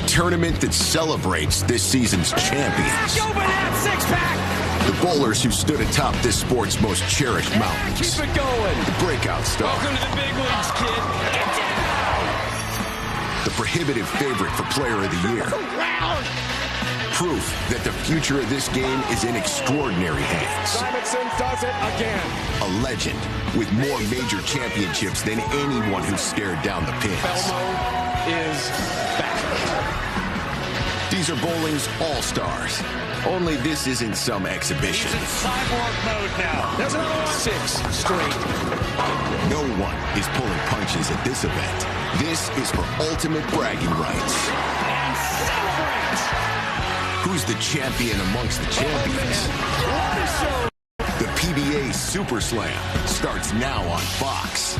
tournament that celebrates this season's champions. Back over that six-pack! The bowlers who stood atop this sport's most cherished mountains. Keep it going. The breakout star. Welcome to the big leagues, kid. Get down! The prohibitive favorite for player of the year. Proof that the future of this game is in extraordinary hands. Simonson does it again. A legend with more major championships than anyone who stared down the pins. Belmo is back. These are bowling's all-stars. Only this isn't some exhibition. He's in cyborg mode now. There's another one. 6 straight. No one is pulling punches at this event. This is for ultimate bragging rights. And celebrate! Who's the champion amongst the champions? The PBA Super Slam starts now on Fox.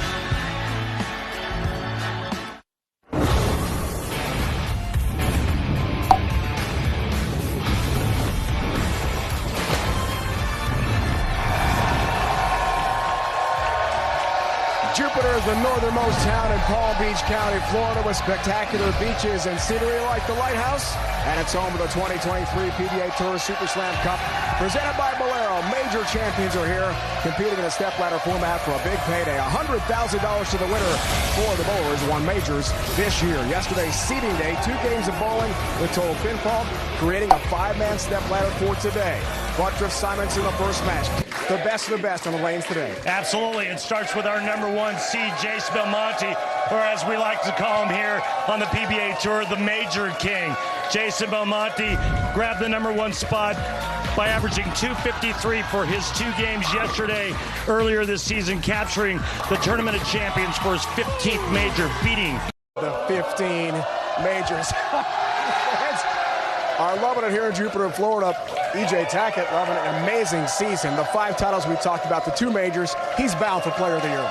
Jupiter is the northernmost town in Palm Beach County, Florida, with spectacular beaches and scenery like the Lighthouse. And it's home to the 2023 PBA Tour Super Slam Cup, presented by Bolero. Major champions are here, competing in a stepladder format for a big payday. $100,000 to the winner. 4 of the bowlers won majors this year. Yesterday's seeding day, 2 games of bowling with total pinfall, creating a 5-man stepladder for today. Buttriff Simonson, the first match. The best of the best on the lanes today. Absolutely. It starts with our #1 seed, Jace Belmonte, or as we like to call him here on the PBA Tour, the Major King. Jason Belmonte grabbed the #1 spot by averaging 253 for his 2 games yesterday, earlier this season, capturing the Tournament of Champions for his 15th major, beating the 15 majors. Are loving it here in Jupiter, Florida. E.J. Tackett loving an amazing season. The 5 titles we talked about, the 2 majors. He's bound for Player of the Year.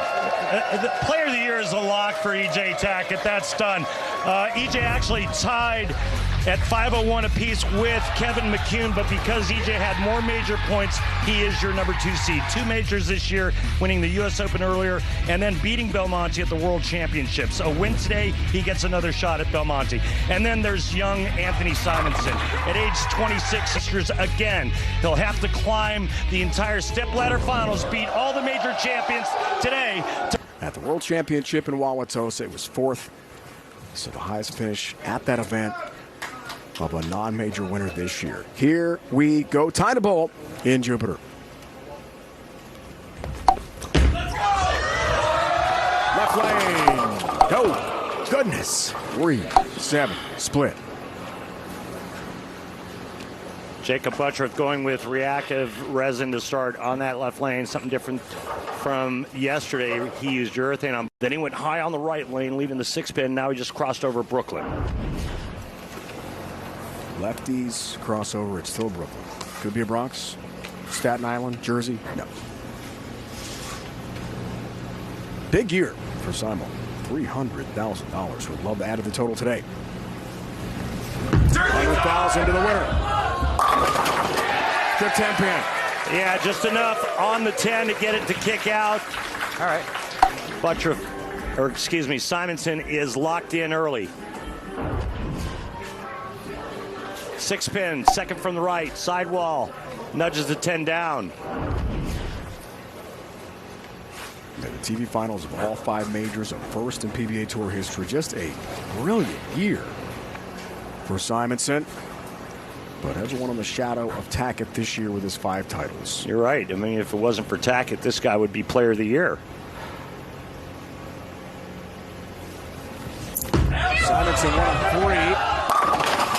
The Player of the Year is a lock for E.J. Tackett. That's done. E.J. actually tied at 501 apiece with Kevin McCune, but because E.J. had more major points, he is your #2 seed. 2 majors this year, winning the U.S. Open earlier, and then beating Belmonte at the World Championships. A win today, he gets another shot at Belmonte. And then there's young Anthony Simonson. At age 26 years again, he'll have to climb the entire stepladder finals, beat all the major champions today. At the World Championship in Wauwatosa, it was 4th. So the highest finish at that event of a non-major winner this year. Here we go. Time to bowl in Jupiter. Left lane. Oh, goodness. 3-7 split. Jacob Buttriff going with reactive resin to start on that left lane. Something different from yesterday. He used urethane on. Then he went high on the right lane, leaving the 6-pin. Now he just crossed over Brooklyn. Lefties crossover. It's still Brooklyn. Could be a Bronx, Staten Island, Jersey. No. Big year for Simon. $300,000. Would love to add to the total today. $100,000 to the winner. Good 10-pin. Yeah, just enough on the 10 to get it to kick out. All right. Simonson is locked in early. 6-pin, second from the right, sidewall, nudges the 10 down. The TV finals of all 5 majors, a first in PBA Tour history. Just a brilliant year for Simonson. But has one on the shadow of Tackett this year with his 5 titles. You're right. I mean, if it wasn't for Tackett, this guy would be Player of the Year. Simonson won 3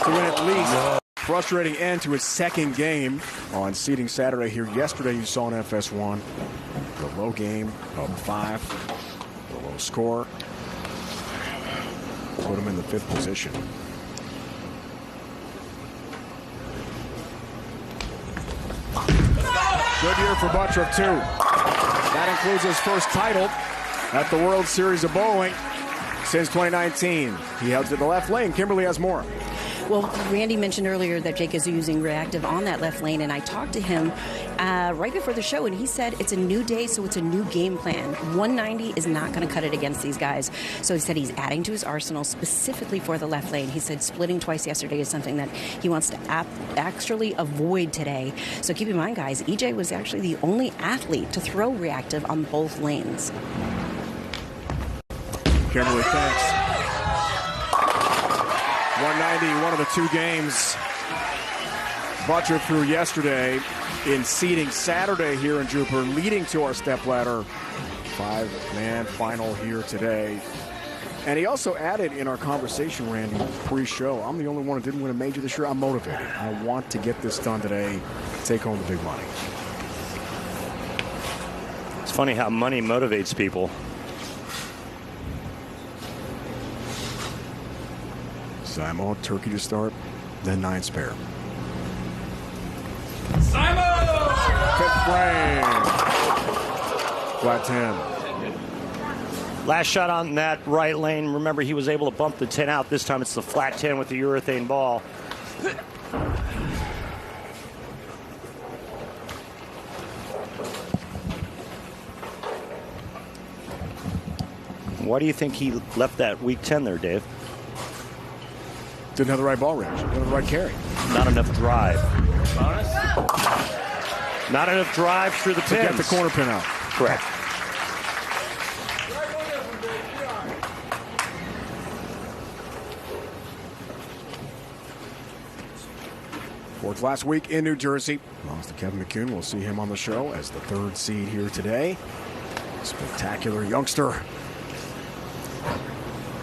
to win at least. Frustrating end to his 2nd game on seeding Saturday here. Yesterday you saw in FS1 the low game of 5, the low score. Put him in the 5th position. Good year for Buttriff, too. That includes his first title at the World Series of Bowling since 2019. He heads to the left lane. Kimberly has more. Well, Randy mentioned earlier that Jake is using reactive on that left lane, and I talked to him right before the show, and he said it's a new day, so it's a new game plan. 190 is not going to cut it against these guys. So he said he's adding to his arsenal specifically for the left lane. He said splitting twice yesterday is something that he wants to actually avoid today. So keep in mind, guys, EJ was actually the only athlete to throw reactive on both lanes. Kimberly, thanks. 190, one of the two games Butcher threw yesterday in seeding Saturday here in Jupiter, leading to our stepladder 5-man final here today. And he also added in our conversation, Randy, pre-show, I'm the only one who didn't win a major this year. I'm motivated. I want to get this done today, take home the big money. It's funny how money motivates people. Simon, turkey to start, then 9 spare. Simon! Fifth frame. Flat 10. Last shot on that right lane. Remember, he was able to bump the 10 out. This time it's the flat 10 with the urethane ball. Why do you think he left that weak 10 there, Dave? Didn't have the right ball range. Didn't have the right carry. Not enough drive. Not enough drive through the pins. To get the corner pin out. Correct. Fourth last week in New Jersey. Lost to Kevin McCune. We'll see him on the show as the 3rd seed here today. Spectacular youngster.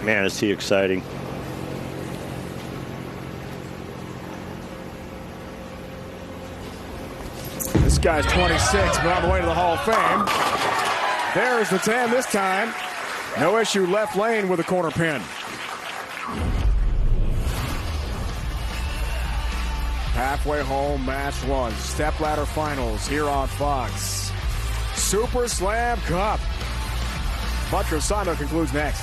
Man, is he exciting. This guy's 26, but on the way to the Hall of Fame. There's the 10 this time. No issue left lane with a corner pin. Halfway home, match 1. Stepladder finals here on Fox. Super Slam Cup. Butcher Sano concludes next.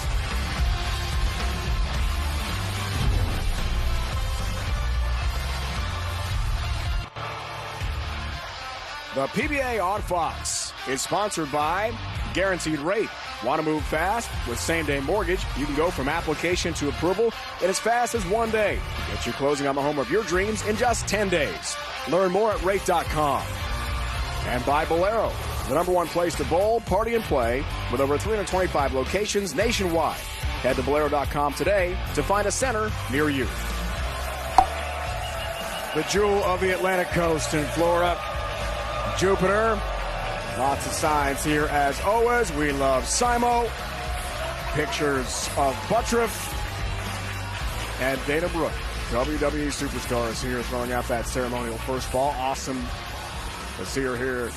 The PBA on Fox is sponsored by Guaranteed Rate. Want to move fast? With same-day mortgage, you can go from application to approval in as fast as 1 day. Get your closing on the home of your dreams in just 10 days. Learn more at rate.com. And by Bolero, the #1 place to bowl, party, and play with over 325 locations nationwide. Head to Bolero.com today to find a center near you. The jewel of the Atlantic coast in Florida, Jupiter. Lots of signs here as always. We love Simo. Pictures of Buttriff and Dana Brooke. WWE superstars here throwing out that ceremonial first ball. Awesome to see her here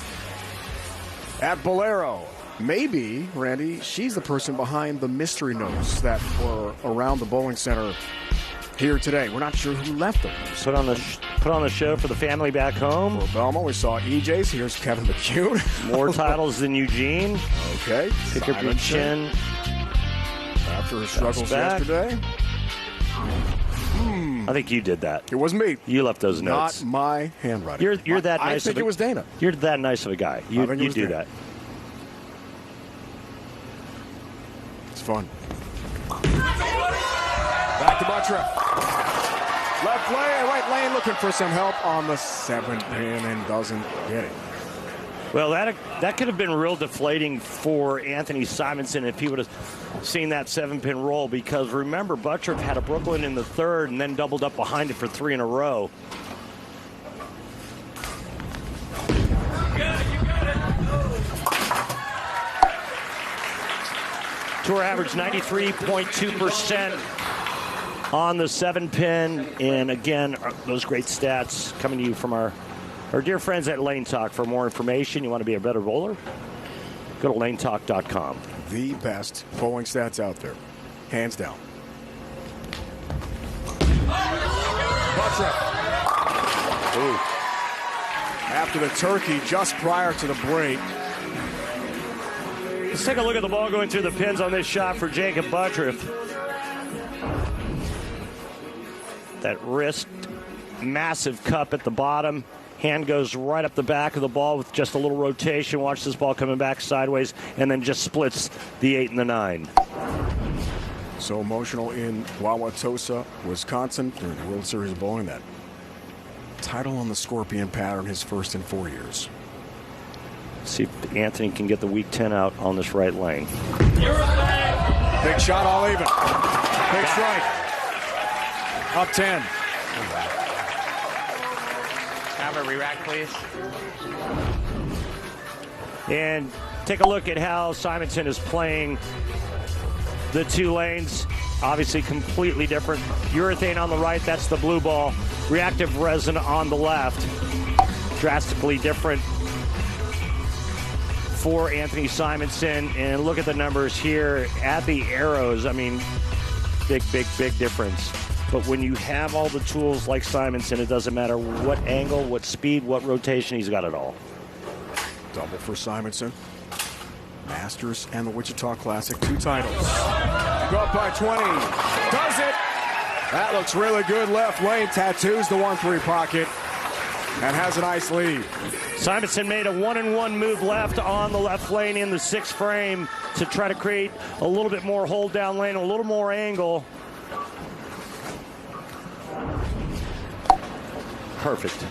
at Bolero. Maybe, Randy, she's the person behind the mystery notes that were around the bowling center here today. We're not sure who left them. Put on the show for the family back home. For Belmont, we saw EJ's. Here's Kevin McCune. More titles than Eugene. Okay. Pick up your chin. After his struggles yesterday. I think you did that. It was me. You left those notes. Not my handwriting. You're that nice. I think it was Dana. You're that nice of a guy. You do Dana. that. It's fun. Back to Buttriff. Left lane, right lane, looking for some help on the 7 pin and doesn't get it. Well, that could have been real deflating for Anthony Simonson if he would have seen that 7-pin roll, because remember, Buttriff had a Brooklyn in the 3rd and then doubled up behind it for 3 in a row. Tour average 93.2% on the 7-pin, and again, those great stats coming to you from our dear friends at Lane Talk. For more information, you want to be a better bowler? Go to lanetalk.com. The best bowling stats out there, hands down. Buttriff. Ooh. After the turkey just prior to the break. Let's take a look at the ball going through the pins on this shot for Jacob Buttriff. That wrist, massive cup at the bottom. Hand goes right up the back of the ball with just a little rotation. Watch this ball coming back sideways, and then just splits the 8 and the 9. So emotional in Wauwatosa, Wisconsin, during the World Series of Bowling. That title on the Scorpion pattern, his first in 4 years. See if Anthony can get the weak 10 out on this right lane. Big shot, all even. Big strike. Up 10. Have a re-rack, please. And take a look at how Simonson is playing the 2 lanes. Obviously completely different. Urethane on the right, that's the blue ball. Reactive resin on the left. Drastically different for Anthony Simonson. And look at the numbers here at the arrows. I mean, big difference. But when you have all the tools like Simonson, it doesn't matter what angle, what speed, what rotation, he's got it all. Double for Simonson. Masters and the Wichita Classic, 2 titles. Go up by 20. Does it? That looks really good. Left lane, tattoos the 1-3 pocket and has a nice lead. Simonson made a 1-and-1 move left on the left lane in the 6th frame to try to create a little bit more hold down lane, a little more angle. Perfect.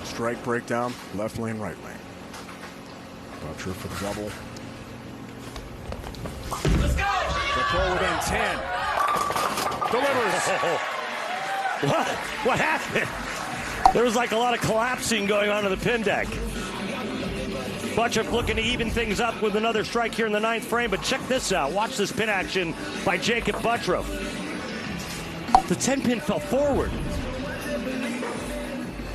Strike breakdown, left lane, right lane. Butcher for the double. Let's go! The throw within 10. Delivers. What happened? There was like a lot of collapsing going on in the pin deck. Butcher looking to even things up with another strike here in the 9th frame, but check this out. Watch this pin action by Jacob Buttroff. The 10-pin fell forward.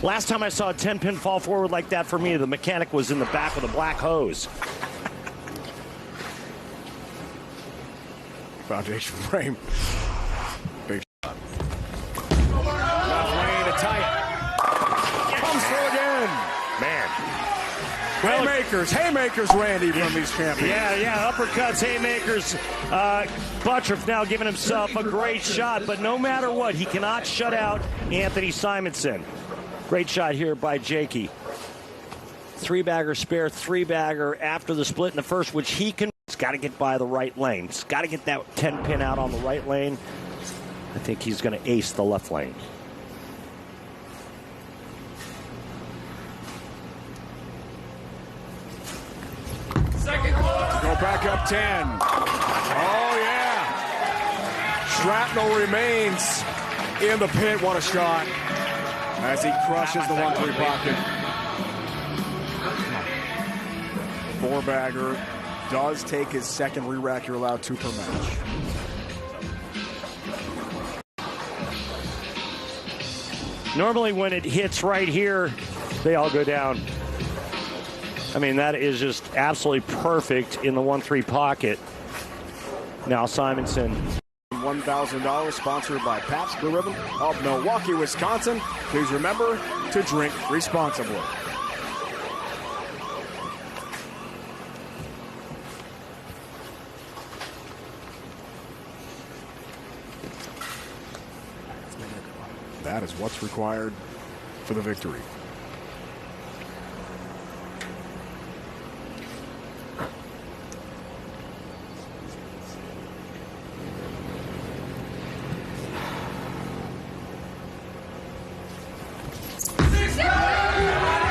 Last time I saw a 10-pin fall forward like that for me, the mechanic was in the back with a black hose. Foundation frame. Big shot. Left lane to tie it. Comes through again. Man. Haymakers, Randy, from these champions. Yeah, uppercuts, haymakers. Buttroff now giving himself a great shot, but no matter what, he cannot shut out Anthony Simonson. Great shot here by Jakey. 3-bagger spare, 3-bagger after the split in the first, which he can. He's got to get by the right lane. He's got to get that 10-pin out on the right lane. I think he's going to ace the left lane. Second close. Go back up 10. Oh, yeah. Shrapnel remains in the pit. What a shot. As he crushes the 1-3 pocket. 4-bagger does take his second re-rack. You're allowed 2 per match. Normally when it hits right here, they all go down. I mean, that is just absolutely perfect in the 1-3 pocket. Now Simonson. $1,000 sponsored by Pabst Blue Ribbon of Milwaukee, Wisconsin. Please remember to drink responsibly. That is what's required for the victory.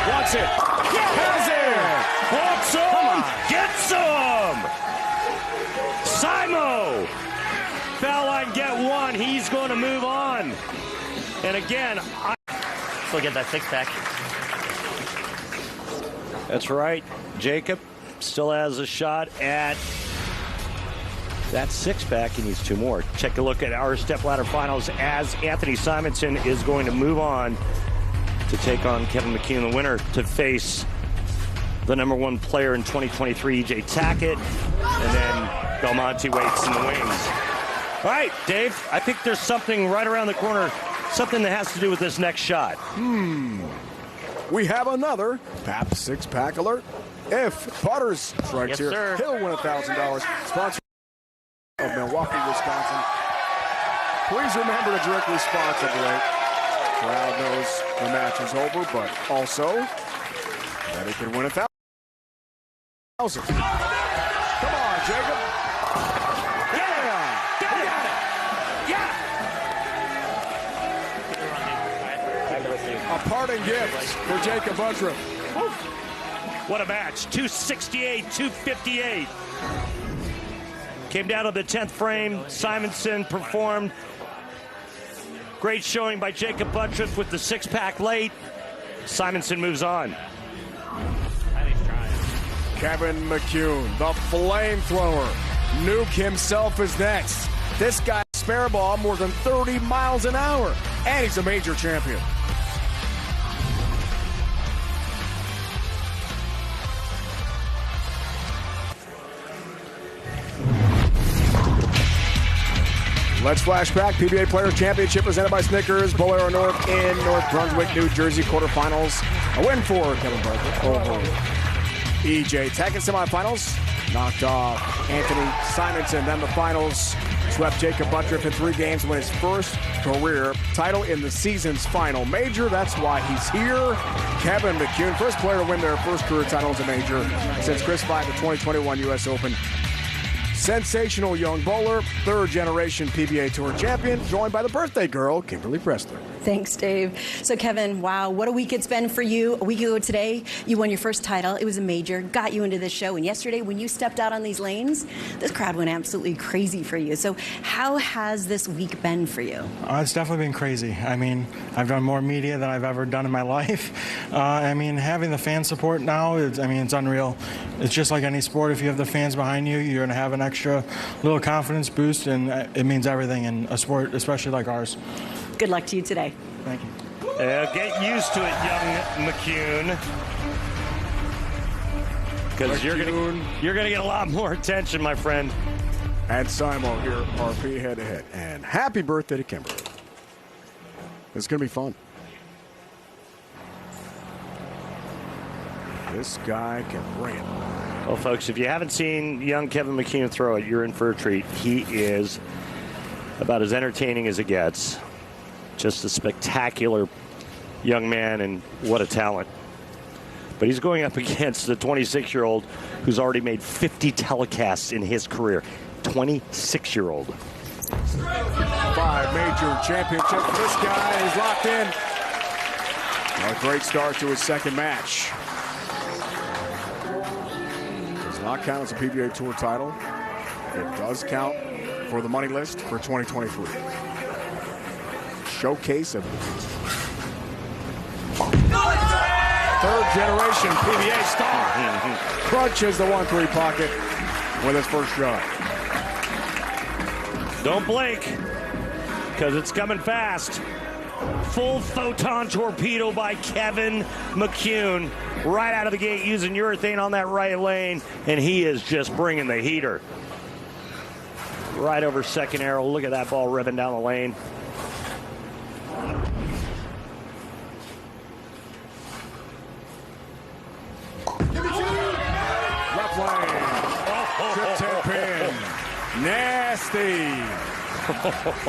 Wants it. Has it. Want some? Get some! Simo! Foul line, get 1. He's going to move on. And again, Still get that 6-pack. That's right. Jacob still has a shot at that 6-pack. He needs 2 more. Check a look at our stepladder finals as Anthony Simonson is going to move on to take on Kevin McKeon, the winner, to face the #1 player in 2023, E.J. Tackett, and then Belmonte waits in the wings. All right, Dave, I think there's something right around the corner, something that has to do with this next shot. We have another Pabst 6-pack alert. If Butters strikes here, sir. he'll win $1,000. Sponsored of Milwaukee, Wisconsin. Please remember to drink responsibly. Crowd knows the match is over, but also that he can win $1,000. Come on, Jacob. A parting gift for Jacob Budrup. What a match. 268, 258. Came down to the 10th frame. Simonson performed. Great showing by Jacob Budrup with the six-pack late. Simonson moves on. Kevin McCune, the flamethrower. Nuke himself is next. This guy spare ball more than 30 miles an hour, and he's a major champion. Let's flash back. PBA Players Championship presented by Snickers. Bolero North in North Brunswick, New Jersey, quarterfinals. A win for Kevin Budrup over EJ Tech in semifinals. Knocked off Anthony Simonson. Then the finals swept Jacob Budrup in 3 games to win his first career title in the season's final major. That's why he's here. Kevin McCune, first player to win their first career title as a major since Chris Five, the 2021 U.S. Open. Sensational young bowler, third-generation PBA Tour champion, joined by the birthday girl, Kimberly Pressler. Thanks, Dave. So, Kevin, wow, what a week it's been for you. A week ago today, you won your first title. It was a major, got you into this show. And yesterday, when you stepped out on these lanes, this crowd went absolutely crazy for you. So how has this week been for you? It's definitely been crazy. I mean, I've done more media than I've ever done in my life. I mean, having the fan support now, it's unreal. It's just like any sport. If you have the fans behind you, you're going to have an extra little confidence boost, and it means everything in a sport, especially like ours. Good luck to you today. Thank you. Get used to it, young McCune. Because you're gonna get a lot more attention, my friend. And Simo here, RP head-to-head. And happy birthday to Kimberly. It's going to be fun. This guy can bring it. Well, folks, if you haven't seen young Kevin McCune throw it, you're in for a treat. He is about as entertaining as it gets. Just a spectacular young man, and what a talent. But he's going up against the 26-year-old who's already made 50 telecasts in his career. 26-year-old. 5 major championships. This guy is locked in. A great start to his second match. Does not count as a PBA Tour title. It does count for the money list for 2023. Showcase of third generation PBA star. Crunches the 1-3 pocket with his first shot. Don't blink, because it's coming fast. Full photon torpedo by Kevin McCune. Right out of the gate using urethane on that right lane, and he is just bringing the heater. Right over second arrow. Look at that ball ripping down the lane. Left lane. Trip tap pin. Nasty.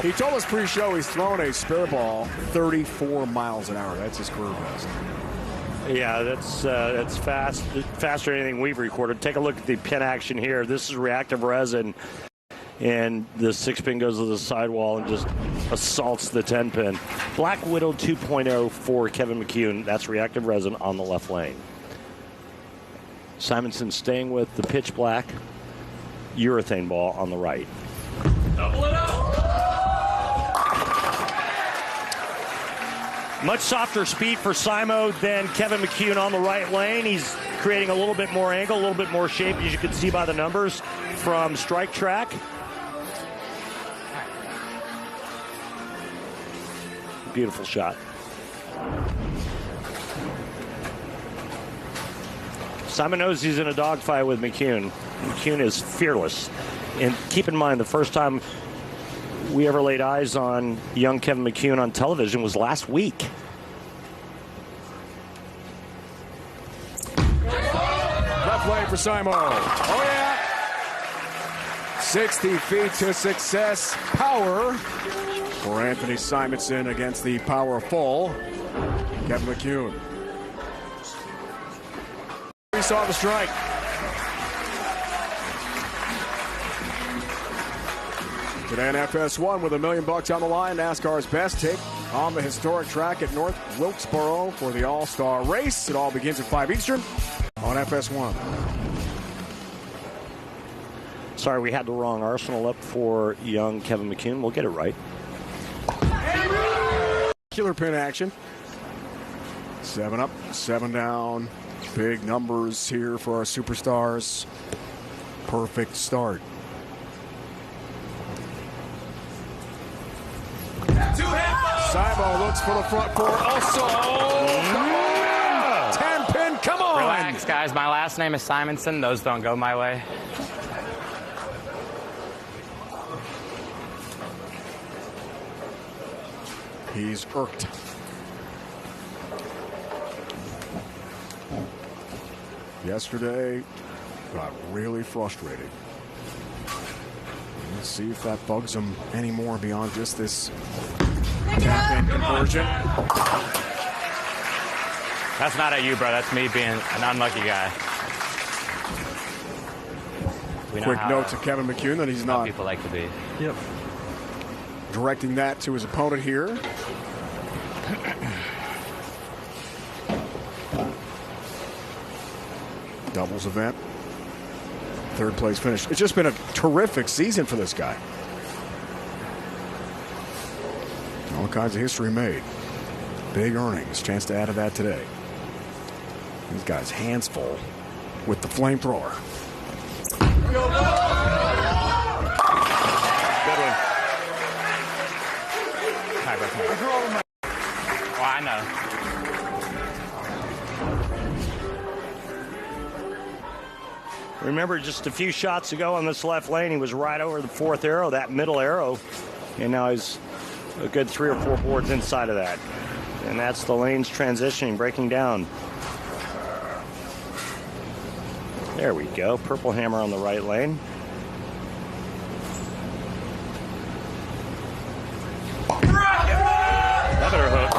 He told us pre-show he's thrown a spare ball 34 miles an hour. That's his career best. Yeah, that's fast, faster than anything we've recorded. Take a look at the pin action here. This is reactive resin, and the 6-pin goes to the sidewall and just assaults the 10-pin. Black Widow 2.0 for Kevin McCune. That's reactive resin on the left lane. Simonson staying with the pitch black urethane ball on the right. Double it up. Much softer speed for Simo than Kevin McCune on the right lane. He's creating a little bit more angle, a little bit more shape, as you can see by the numbers from Strike Track. Beautiful shot. Simon knows he's in a dogfight with McCune. McCune is fearless. And keep in mind, the first time we ever laid eyes on young Kevin McCune on television was last week. Left lane for Simo. Oh, yeah. 60 feet to success. Power for Anthony Simonson against the powerful Kevin McCune. We saw the strike. Today on FS1 with $1 million on the line, NASCAR's best take on the historic track at North Wilkesboro for the All-Star race. It all begins at 5 Eastern on FS1. Sorry, we had the wrong arsenal up for young Kevin McCune. We'll get it right. Killer pin action. 7 up, 7 down. Big numbers here for our superstars. Perfect start. Simo looks for the front four. Also, come on! 10 pin, come on! Relax, guys. My last name is Simonson. Those don't go my way. He's irked. Yesterday, got really frustrated. Let's see if that bugs him anymore beyond just this tap-in conversion. That's not at you, bro. That's me being an unlucky guy. Quick note to Kevin McCune that he's not people like to be. Yep. directing that to his opponent here. Doubles event. Third place finish. It's just been a terrific season for this guy. All kinds of history made. Big earnings. Chance to add to that today. He's got his hands full with the flamethrower. Good one. Hi, bro. Oh, I know. Remember just a few shots ago on this left lane, he was right over the fourth arrow, that middle arrow, and now he's a good 3 or 4 boards inside of that. And that's the lanes transitioning, breaking down. There we go. Purple hammer on the right lane. That better hook.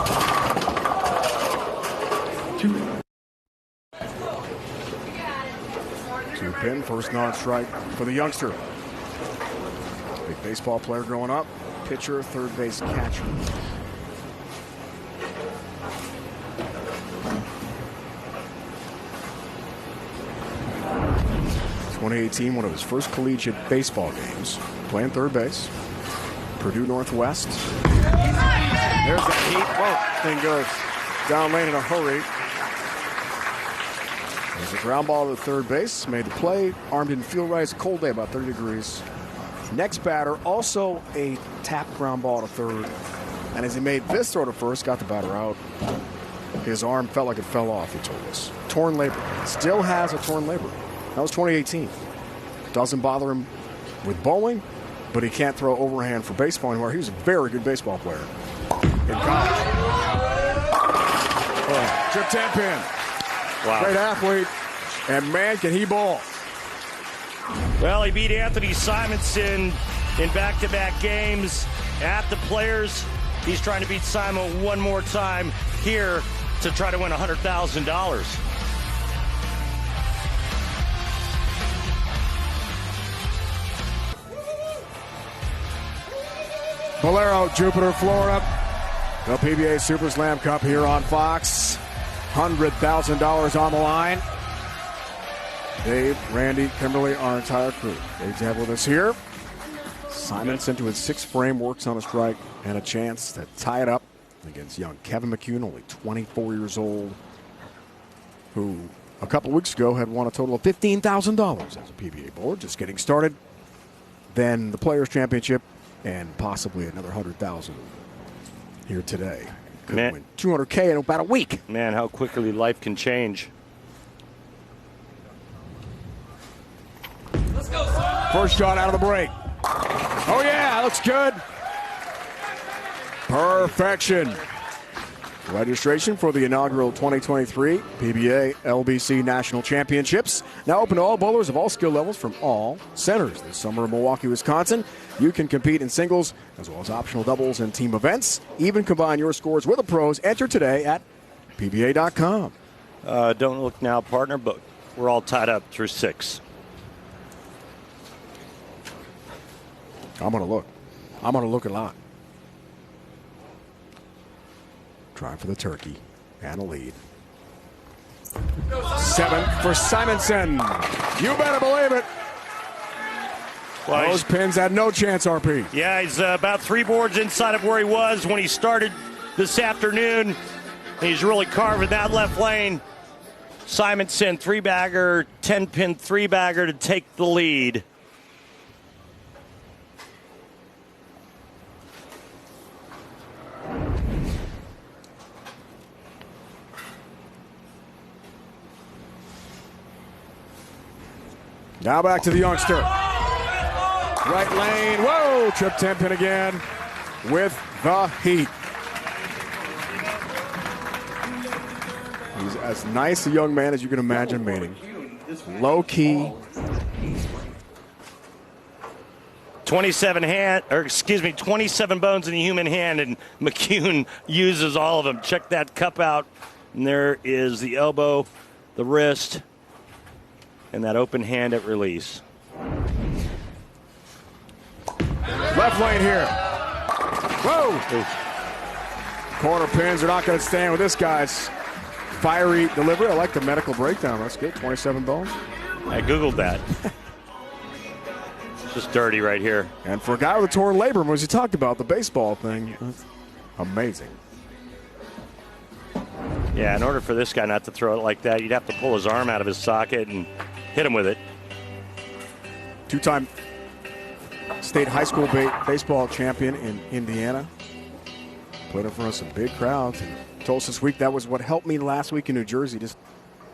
Two pin, first non-strike for the youngster. Big baseball player growing up. Pitcher, third base catcher. In 2018, one of his first collegiate baseball games, playing third base. Purdue Northwest. There's that heat. Whoa, thing goes down lane in a hurry. There's a ground ball to third base. Made the play. Arm didn't feel right. It's a cold day, about 30 degrees. Next batter, also a tap ground ball to third. And as he made this throw to first, got the batter out. His arm felt like it fell off, he told us. Torn labor. Still has a torn labor. That was 2018. Doesn't bother him with bowling, but he can't throw overhand for baseball anymore. He was a very good baseball player in college. Chip 10 pin. Wow. Great athlete, and man, can he ball. Well, he beat Anthony Simonson in back-to-back games at the Players. He's trying to beat Simon one more time here to try to win $100,000. Valero, Jupiter, Florida. The PBA Super Slam Cup here on Fox. $100,000 on the line. Dave, Randy, Kimberly, our entire crew. Dave's have with us here. Simonson to his 6th frame, works on a strike and a chance to tie it up against young Kevin McCune, only 24 years old, who a couple weeks ago had won a total of $15,000 as a PBA board, just getting started. Then the Players Championship and possibly another $100,000 here today. Could win $200K in about a week. Man, how quickly life can change. Let's go, son. First shot out of the break. Oh, yeah, looks good. Perfection. Registration for the inaugural 2023 PBA LBC National Championships now open to all bowlers of all skill levels from all centers. This summer in Milwaukee, Wisconsin, you can compete in singles as well as optional doubles and team events. Even combine your scores with the pros. Enter today at PBA.com. Don't look now, partner, but we're all tied up through 6. I'm going to look. I'm going to look a lot. Trying for the turkey and a lead. 7 for Simonson. You better believe it. Well, those pins had no chance, RP. Yeah, he's about 3 boards inside of where he was when he started this afternoon. He's really carving that left lane. Simonson, 3-bagger, 10-pin 3-bagger to take the lead. Now back to the youngster. Right lane. Whoa! Trip 10-pin again with the heat. He's as nice a young man as you can imagine meeting. Low key. 27 bones in the human hand, and McCune uses all of them. Check that cup out. And there is the elbow, the wrist, and that open hand at release. Left lane here. Whoa! Corner pins are not going to stand with this guy's fiery delivery. I like the medical breakdown. That's good. 27 bones. I Googled that. It's just dirty right here. And for a guy with a torn labrum, as you talked about, the baseball thing, that's amazing. Yeah, in order for this guy not to throw it like that, you'd have to pull his arm out of his socket and hit him with it. 2-time state high school baseball champion in Indiana. Played in front of some big crowds. And told us this week that was what helped me last week in New Jersey.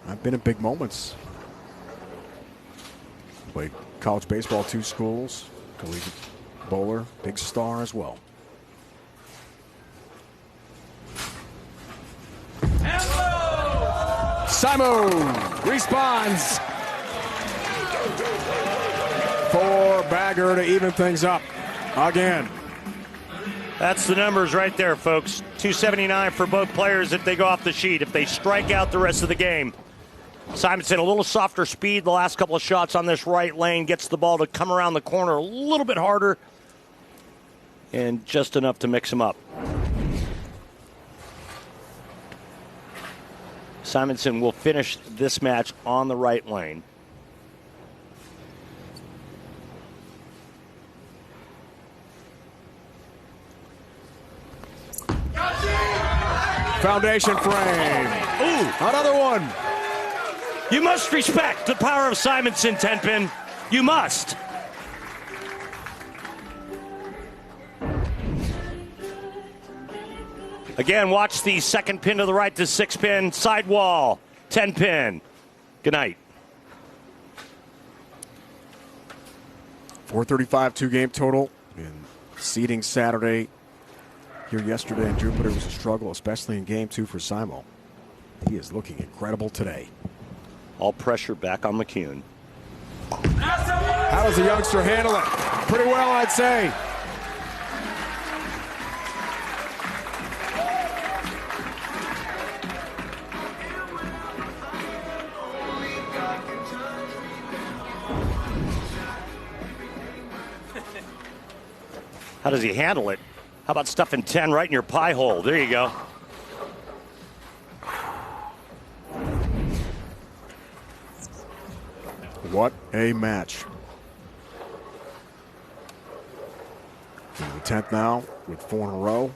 I've been in big moments. Played college baseball 2 schools. Collegiate bowler, big star as well. Simo responds. 4-bagger to even things up again. That's the numbers right there, folks. 279 for both players if they go off the sheet. If they strike out the rest of the game. Simonson, a little softer speed the last couple of shots on this right lane. Gets the ball to come around the corner a little bit harder. And just enough to mix him up. Simonson will finish this match on the right lane. Foundation frame. Ooh, another one. You must respect the power of Simonson, 10-pin. You must. Again, watch the second pin to the right to 6-pin, sidewall, 10-pin. Good night. 435 two-game total in seeding Saturday. Here yesterday in Jupiter was a struggle, especially in Game 2 for Simo. He is looking incredible today. All pressure back on McCune. How does the youngster handle it? Pretty well, I'd say. How does he handle it? How about stuffing 10 right in your pie hole? There you go. What a match. In the 10th now with 4 in a row.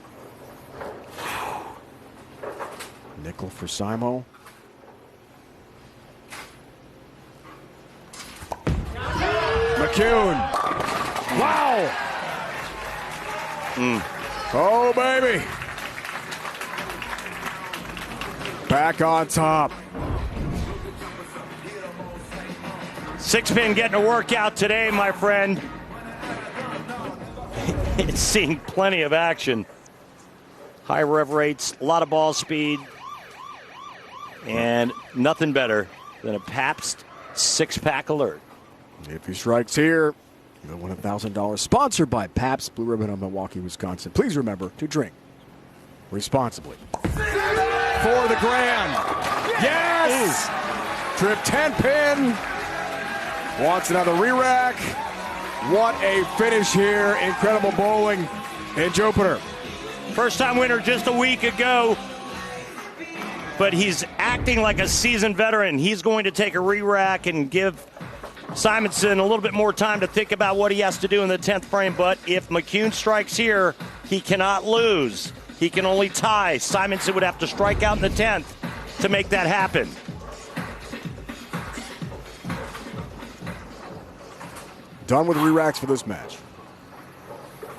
Nickel for Simo. McCune. Wow. Oh, baby. Back on top. 6-pin getting a workout today, my friend. It's seeing plenty of action. High rev rates, a lot of ball speed, and nothing better than a Pabst six-pack alert. If he strikes here, he'll win $1,000. Sponsored by Pabst Blue Ribbon of Milwaukee, Wisconsin. Please remember to drink responsibly. For the grand. Yes! Trip 10-pin. Wants another re-rack. What a finish here. Incredible bowling in Jupiter. First-time winner just a week ago, but he's acting like a seasoned veteran. He's going to take a re-rack and give Simonson a little bit more time to think about what he has to do in the 10th frame. But if McCune strikes here, he cannot lose. He can only tie. Simonson would have to strike out in the 10th to make that happen. Done with re-racks for this match.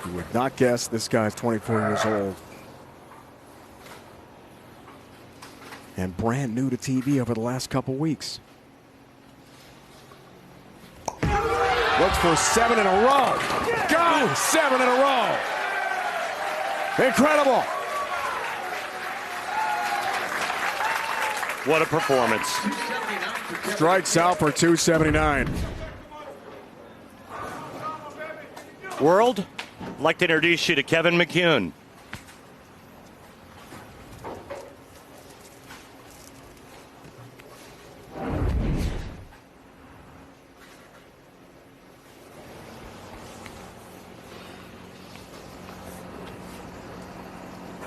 You would not guess this guy's 24 years old. And brand new to TV over the last couple weeks. Looks for 7 in a row. Go! 7 in a row. Incredible. What a performance. Strikes out for 279. World, I'd like to introduce you to Kevin McCune.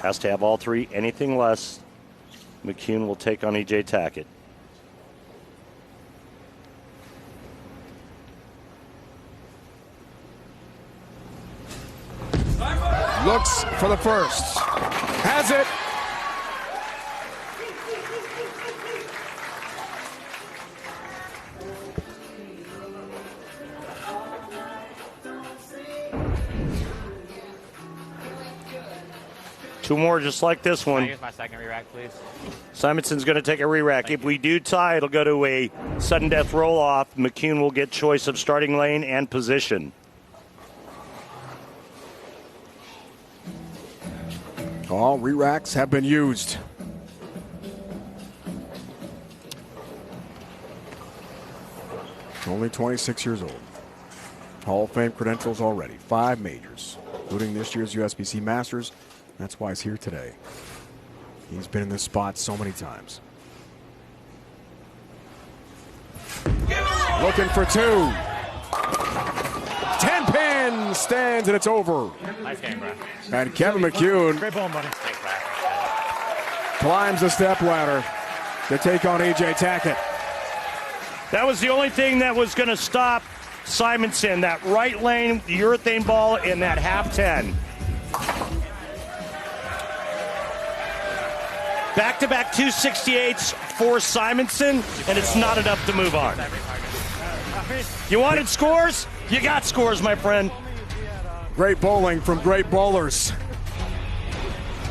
Has to have all three. Anything less, McCune will take on E.J. Tackett. Looks for the first. Has it. Two more just like this one. Can I use my second re-rack, please? Simonson's going to take a re-rack. If we do tie, it'll go to a sudden death roll-off. McCune will get choice of starting lane and position. All re-racks have been used. Only 26 years old. Hall of Fame credentials already. 5 majors, including this year's USBC Masters. That's why he's here today. He's been in this spot so many times. Looking for 2. 10 pin stands and it's over. Nice game, bro. And Kevin McCune Great ball, buddy. climbs the step ladder to take on E.J. Tackett. That was the only thing that was going to stop Simonson, that right lane, the urethane ball in that half 10. Back-to-back 268s for Simonson, and it's not enough to move on. You wanted scores? You got scores, my friend. Great bowling from great bowlers.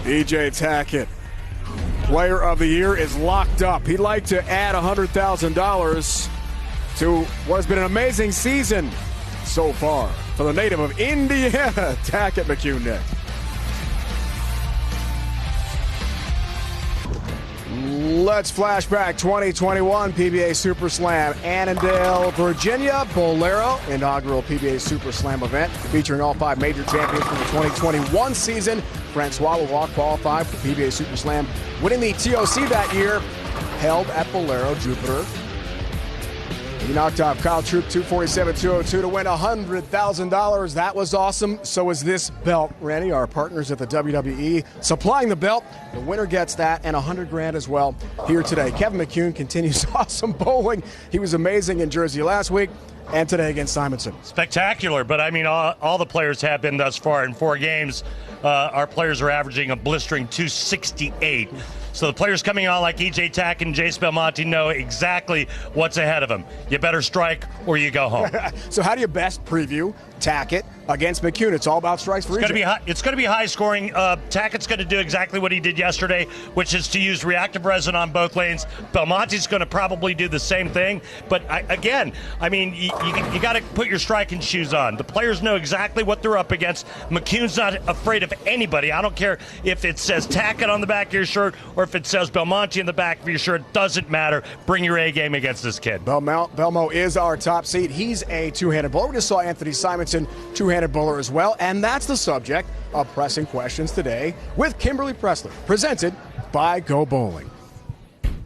E.J. Tackett, Player of the Year, is locked up. He'd like to add $100,000 to what has been an amazing season so far for the native of Indiana, Tackett. McCune next. Let's flash back 2021 PBA Super Slam, Annandale, Virginia. Bolero, inaugural PBA Super Slam event featuring all 5 major champions from the 2021 season. Francois Leroy qualified for PBA Super Slam, winning the TOC that year, held at Bolero, Jupiter. He knocked off Kyle Troop 247-202 to win $100,000. That was awesome. So is this belt. Randy, our partners at the WWE, supplying the belt. The winner gets that and $100,000 as well here today. Kevin McCune continues awesome bowling. He was amazing in Jersey last week and today against Simonson. Spectacular, but I mean, all the players have been thus far in 4 games. Our players are averaging a blistering 268. So the players coming on like E.J. Tackett and Jace Belmonte know exactly what's ahead of them. You better strike or you go home. So how do you best preview Tackett against McCune. It's all about strikes for EJ. It's going to be high scoring. Tackett's going to do exactly what he did yesterday, which is to use reactive resin on both lanes. Belmonte's going to probably do the same thing. But you got to put your striking shoes on. The players know exactly what they're up against. McCune's not afraid of anybody. I don't care if it says Tackett on the back of your shirt or if it says Belmonte in the back of your shirt. It doesn't matter. Bring your A game against this kid. Belmo is our top seed. He's a two-handed bowler. We just saw Anthony Simonson, two-handed bowler as well. And that's the subject of Pressing Questions today with Kimberly Presley, presented by Go Bowling.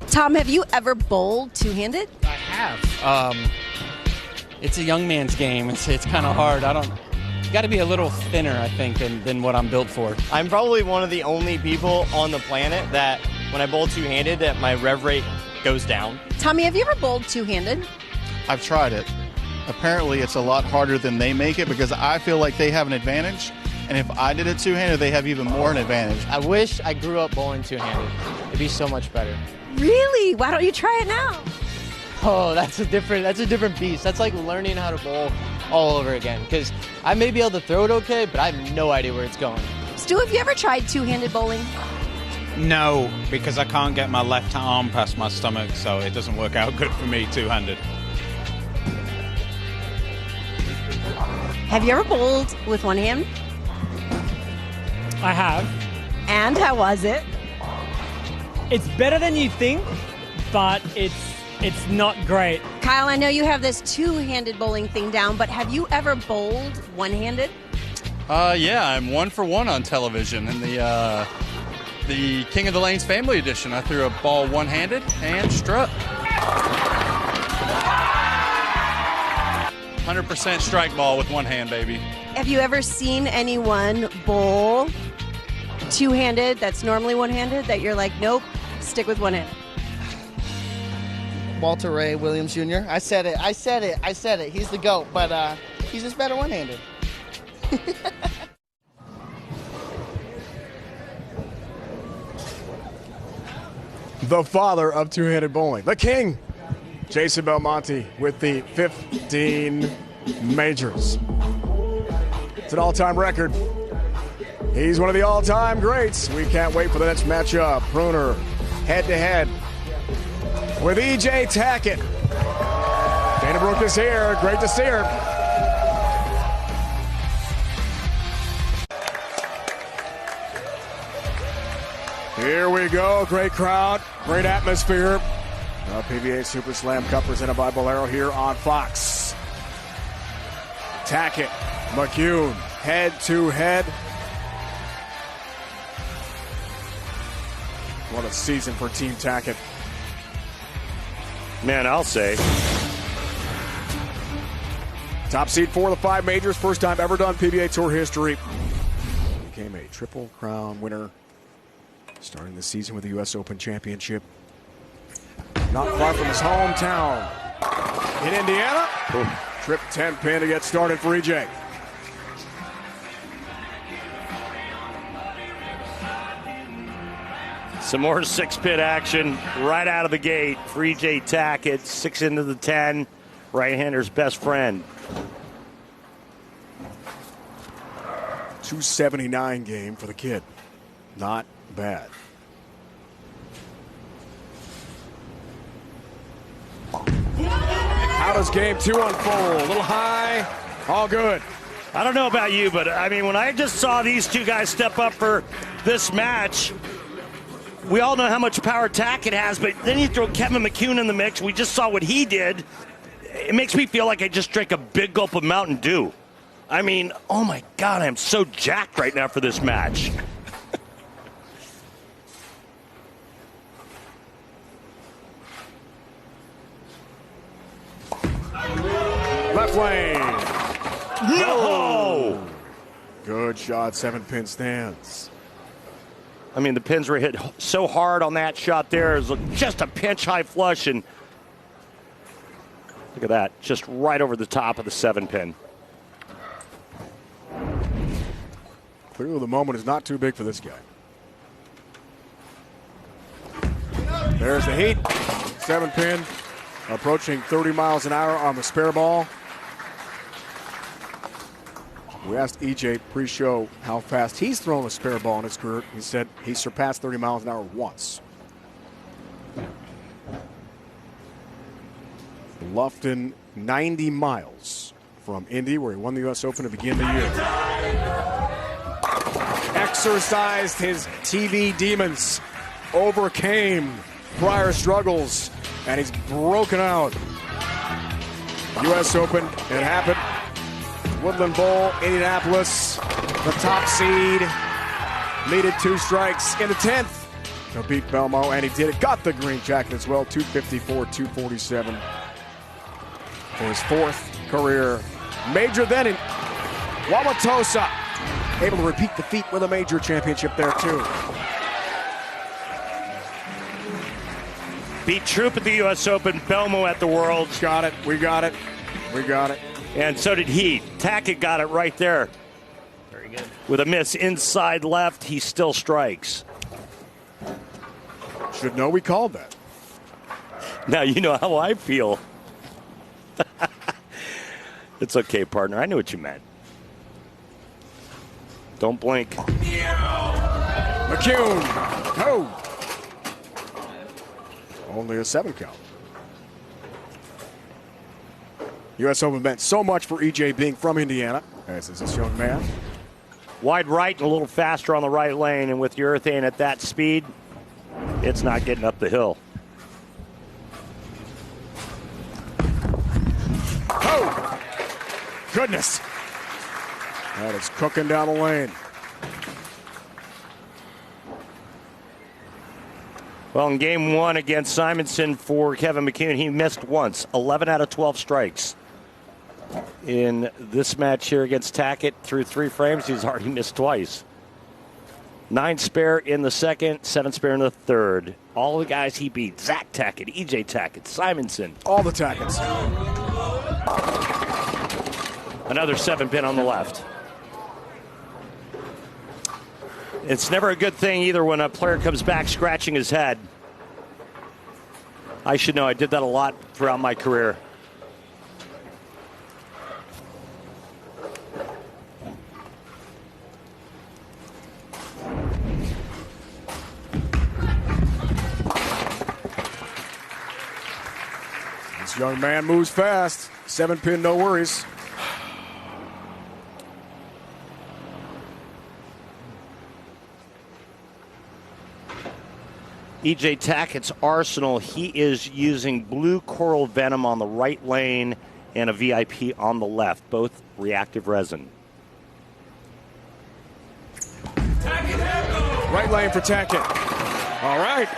Tom, have you ever bowled two-handed? I have. It's a young man's game. It's kind of hard. You got to be a little thinner, I think, than what I'm built for. I'm probably one of the only people on the planet that when I bowl two-handed that my rev rate goes down. Tommy, have you ever bowled two-handed? I've tried it. Apparently it's a lot harder than they make it because I feel like they have an advantage, and if I did it two-handed, they have even more an advantage. I wish I grew up bowling two-handed. It'd be so much better. Really? Why don't you try it now? Oh, that's a different beast. That's like learning how to bowl all over again, because I may be able to throw it okay, but I have no idea where it's going. Stu, have you ever tried two-handed bowling? No, because I can't get my left arm past my stomach, so it doesn't work out good for me two-handed. Have you ever bowled with one hand? I have. And how was it? It's better than you think, but it's not great. Kyle, I know you have this two-handed bowling thing down, but have you ever bowled one-handed? Yeah, I'm 1 for 1 on television in the King of the Lanes Family Edition. I threw a ball one-handed and struck. 100% strike ball with one hand, baby. Have you ever seen anyone bowl two-handed that's normally one-handed that you're like, nope, stick with one hand? Walter Ray Williams Jr. I said it. He's the GOAT, but he's just better one-handed. The father of two-handed bowling, the king, Jason Belmonte, with the 15 majors. It's an all-time record. He's one of the all-time greats. We can't wait for the next matchup. Pruner head-to-head with EJ Tackett. Dana Brooke is here. Great to see her. Here we go. Great crowd. Great atmosphere. PBA Super Slam Cup presented by Bolero here on Fox. Tackett, McCune, head-to-head. What a season for Team Tackett. Man, I'll say. Top seed 4 of the 5 majors. First time ever done PBA Tour history. Became a Triple Crown winner. Starting the season with the U.S. Open Championship. Not far from his hometown in Indiana. Trip 10 pin to get started for EJ. Some more 6-pin action right out of the gate for EJ Tackett. 6 into the 10. Right-hander's best friend. 279 game for the kid. Not bad. How does game 2 unfold? A little high, all good. I don't know about you, but I mean, when I just saw these two guys step up for this match, we all know how much power Tackett has, but then you throw Kevin McCune in the mix. We just saw what he did. It makes me feel like I just drank a big gulp of Mountain Dew. I mean, oh my God, I'm so jacked right now for this match. Left lane. No! Good shot, 7-pin stands. I mean, the pins were hit so hard on that shot there. It was just a pinch high flush, and look at that, just right over the top of the 7-pin. Clearly the moment is not too big for this guy. There's the heat. 7-pin approaching 30 miles an hour on the spare ball. We asked EJ pre-show how fast he's thrown a spare ball in his career. He said he surpassed 30 miles an hour once. Lufton, 90 miles from Indy, where he won the U.S. Open to begin the year. Exercised his TV demons, overcame prior struggles, and he's broken out. U.S. Open, it happened. Woodland Bowl, Indianapolis, the top seed. Needed 2 strikes in the 10th to beat Belmo, and he did it. Got the green jacket as well, 254, 247 for his 4th career major. Then in Wauwatosa, able to repeat the feat with a major championship there too. Beat Troop at the U.S. Open, Belmo at the Worlds. Got it. We got it. We got it. And so did he. Tackett got it right there. Very good. With a miss inside left, he still strikes. Should know we called that. Now you know how I feel. It's okay, partner. I knew what you meant. Don't blink. McCune. Oh. Only a 7 count. U.S. Open meant so much for EJ being from Indiana, as is this young man. Wide right and a little faster on the right lane, and with urethane at that speed, it's not getting up the hill. Oh! Goodness. That is cooking down the lane. Well, in game 1 against Simonson for Kevin McCune, he missed once. 11 out of 12 strikes. In this match here against Tackett, through 3 frames, he's already missed twice. 9 spare in the second, 7 spare in the third. All the guys he beat: Zach Tackett, EJ Tackett, Simonson. All the Tacketts. Another 7-pin on the left. It's never a good thing either when a player comes back scratching his head. I should know. I did that a lot throughout my career. This young man moves fast. 7-pin, no worries. EJ Tackett's arsenal, he is using blue coral venom on the right lane and a VIP on the left, both reactive resin. Right lane for Tackett. All right.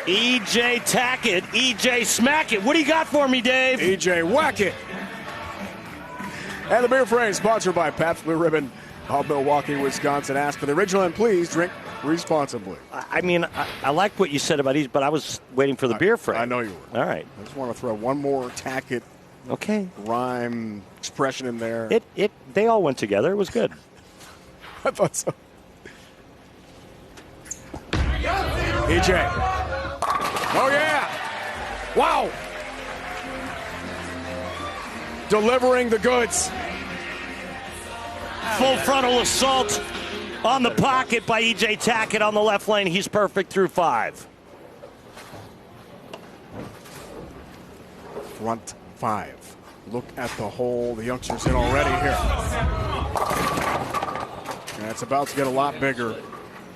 EJ Tackett, EJ Smack It. What do you got for me, Dave? EJ Whack It. And the beer frame sponsored by Pabst Blue Ribbon of Milwaukee, Wisconsin. Ask for the original and please drink responsibly. I mean, I like what you said about these, but I was waiting for the beer frame. I know you were. All right. I just want to throw one more Tackett rhyme expression in there. They all went together. It was good. I thought so. EJ. Oh, yeah. Wow. Delivering the goods. Full frontal assault on the pocket by EJ Tackett on the left lane. He's perfect through 5. Front 5. Look at the hole the youngster's in already here. And it's about to get a lot bigger.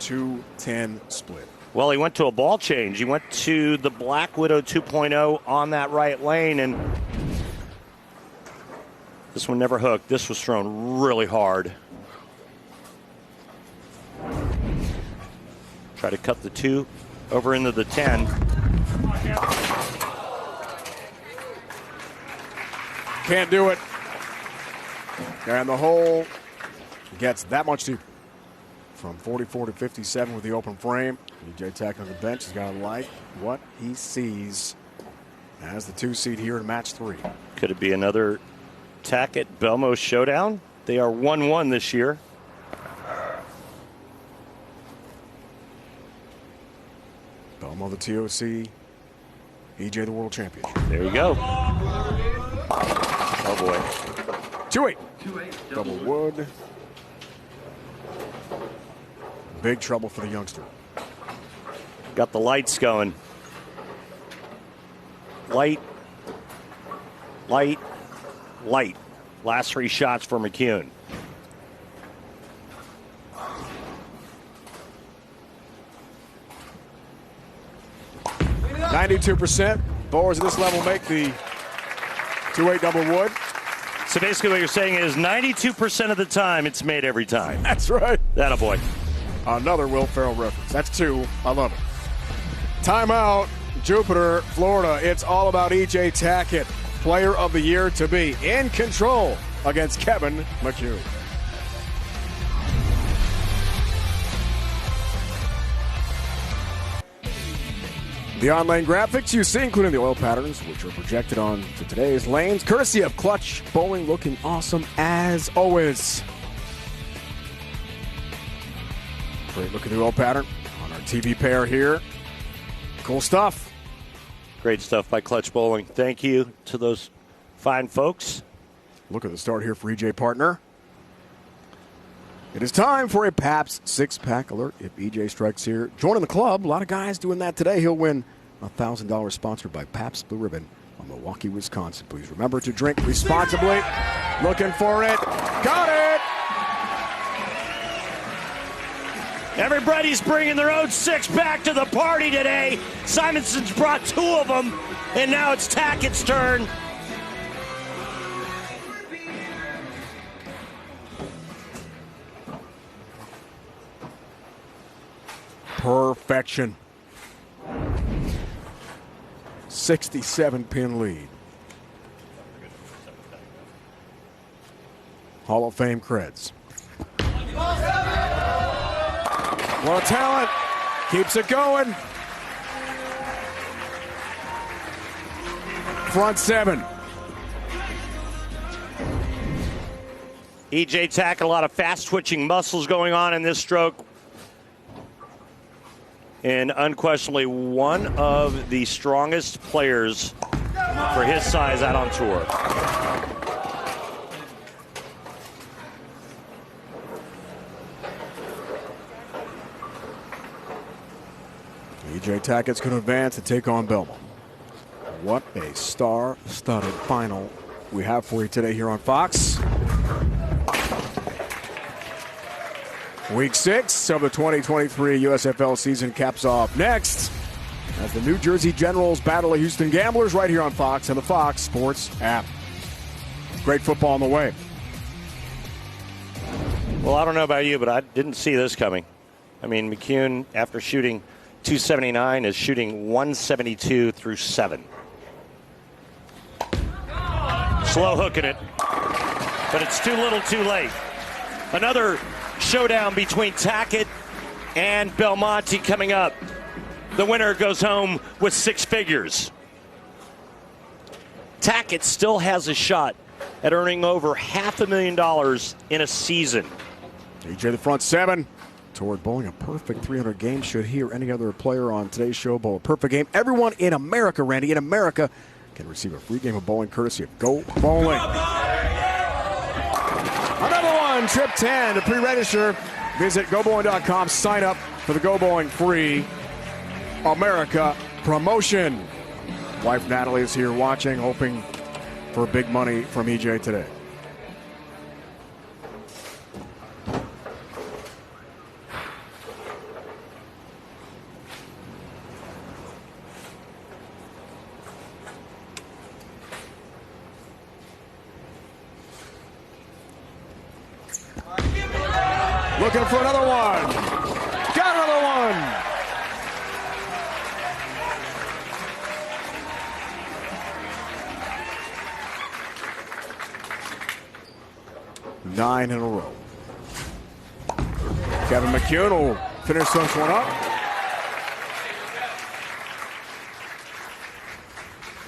2-10 split. Well, he went to a ball change. He went to the Black Widow 2.0 on that right lane, and this one never hooked. This was thrown really hard. Try to cut the 2 over into the 10. Can't do it. And the hole gets that much deeper. From 44 to 57 with the open frame. EJ Tackett on the bench has got to like what he sees as the 2 seed here in match 3. Could it be another Tackett Belmo showdown? They are 1-1 this year. Belmo the TOC, EJ the world champion. There you go. Oh boy. 2-8. Double wood. Big trouble for the youngster. Got the lights going. Light. Last 3 shots for McCune. %. Bowlers at this level make the 2-8 double wood. So basically what you're saying is 92% of the time it's made every time. That's right. Attaboy. Another Will Ferrell reference. That's 2. I love it. Timeout, Jupiter, Florida. It's all about E.J. Tackett, player of the year to be in control against Kevin McCune. The on-lane graphics you see, including the oil patterns, which are projected on to today's lanes, courtesy of Clutch Bowling, looking awesome as always. Great look at the oil pattern on our TV pair here. Cool stuff. Great stuff by Clutch Bowling. Thank you to those fine folks. Look at the start here for EJ Partner. It is time for a Pabst 6-pack alert. If EJ strikes here, joining the club. A lot of guys doing that today. He'll win $1,000 sponsored by Pabst Blue Ribbon on Milwaukee, Wisconsin. Please remember to drink responsibly. Looking for it. Got it! Everybody's bringing their own 6-pack to the party today. Simonson's brought 2 of them, and now it's Tackett's turn. Perfection. 67-pin lead. Hall of Fame creds. What a talent. Keeps it going. Front 7. E.J. Tackett, a lot of fast-twitching muscles going on in this stroke. And unquestionably one of the strongest players for his size out on tour. E.J. Tackett's going to advance and take on Belmont. What a star-studded final we have for you today here on Fox. Week 6 of the 2023 USFL season caps off next as the New Jersey Generals battle the Houston Gamblers right here on Fox and the Fox Sports app. Great football on the way. Well, I don't know about you, but I didn't see this coming. I mean, McCune, after shooting 279, is shooting 172 through 7. Slow hooking it, but it's too little too late. Another showdown between Tackett and Belmonte coming up. The winner goes home with 6 figures. Tackett still has a shot at earning over $500,000 in a season. EJ the front 7 toward bowling a perfect 300 game. Should he or any other player on today's show bowl a perfect game. Everyone in America, Randy, in America can receive a free game of bowling courtesy of Go Bowling. Another one, trip 10 to pre-register. Visit GoBowling.com. Sign up for the Go Bowling free America promotion. Wife Natalie is here watching, hoping for big money from EJ today. Looking for another one. Got another one. Nine in a row. Kevin McCune will finish this one up.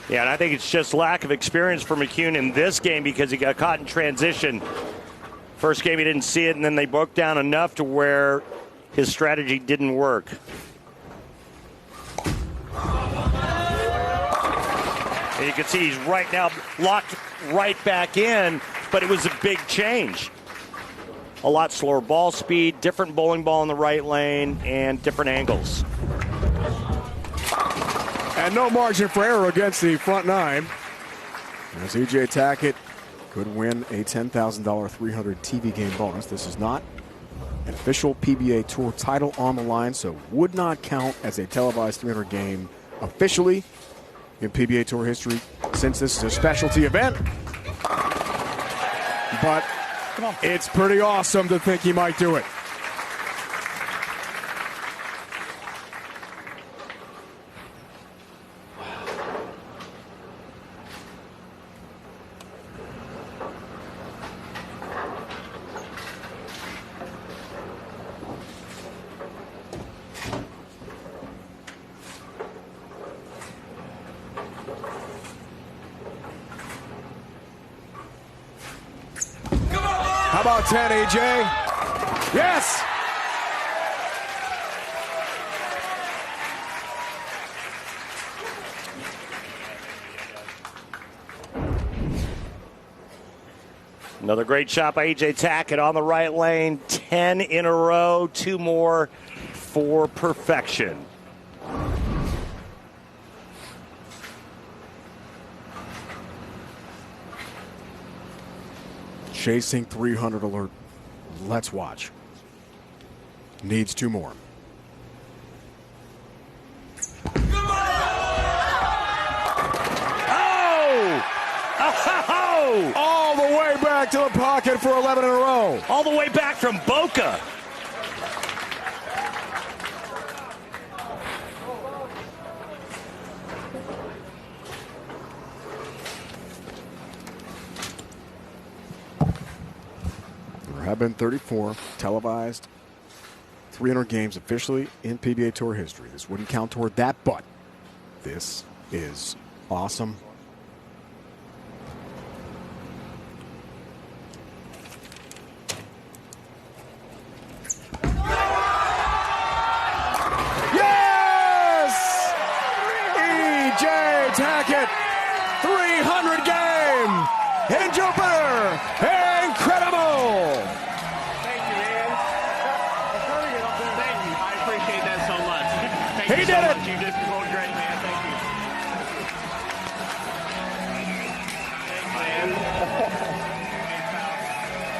Yeah, and I think it's just lack of experience for McCune in this game because he got caught in transition. First game he didn't see it, and then they broke down enough to where his strategy didn't work. And you can see he's right now locked right back in but it was a big change. A lot slower ball speed, different bowling ball in the right lane, and different angles. And no margin for error against the front nine, as E.J. Tackett could win a $10,000 300 TV game bonus. This is not an official PBA Tour title on the line, so would not count as a televised 300 game officially in PBA Tour history, since this is a specialty event. But it's pretty awesome to think he might do it. How about 10, AJ? Yes! Another great shot by E.J. Tackett on the right lane. 10 in a row, 2 more for perfection. Chasing 300 alert. Let's watch. Needs 2 more. Oh! All the way back to the pocket for 11 in a row. All the way back from Boca. There have been 34 televised 300 games officially in PBA Tour history. This wouldn't count toward that, but this is awesome. Yes! E.J. Tackett, 300 game in Jupiter. Incredible! Thank you, man. Thank you. I appreciate that so much. Thank He you did so it. much. You just going great, man. Thank you.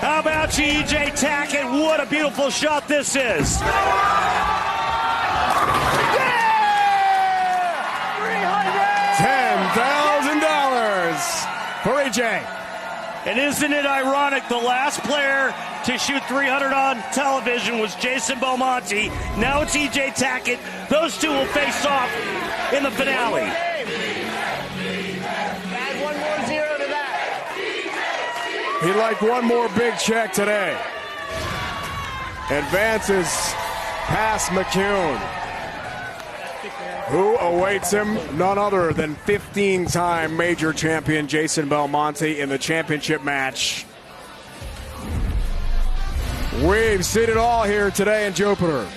How about you, E.J. Tackett? What a beautiful shot this is. $10,000 for E.J. And isn't it ironic, the last player to shoot 300 on television was Jason Belmonte. Now it's E.J. Tackett. Those two will face off in the finale. Add 1 more 0 to that. He'd like one more big check today. Advances past McCune, who awaits him, none other than 15-time major champion Jason Belmonte in the championship match. We've seen it all here today in Jupiter.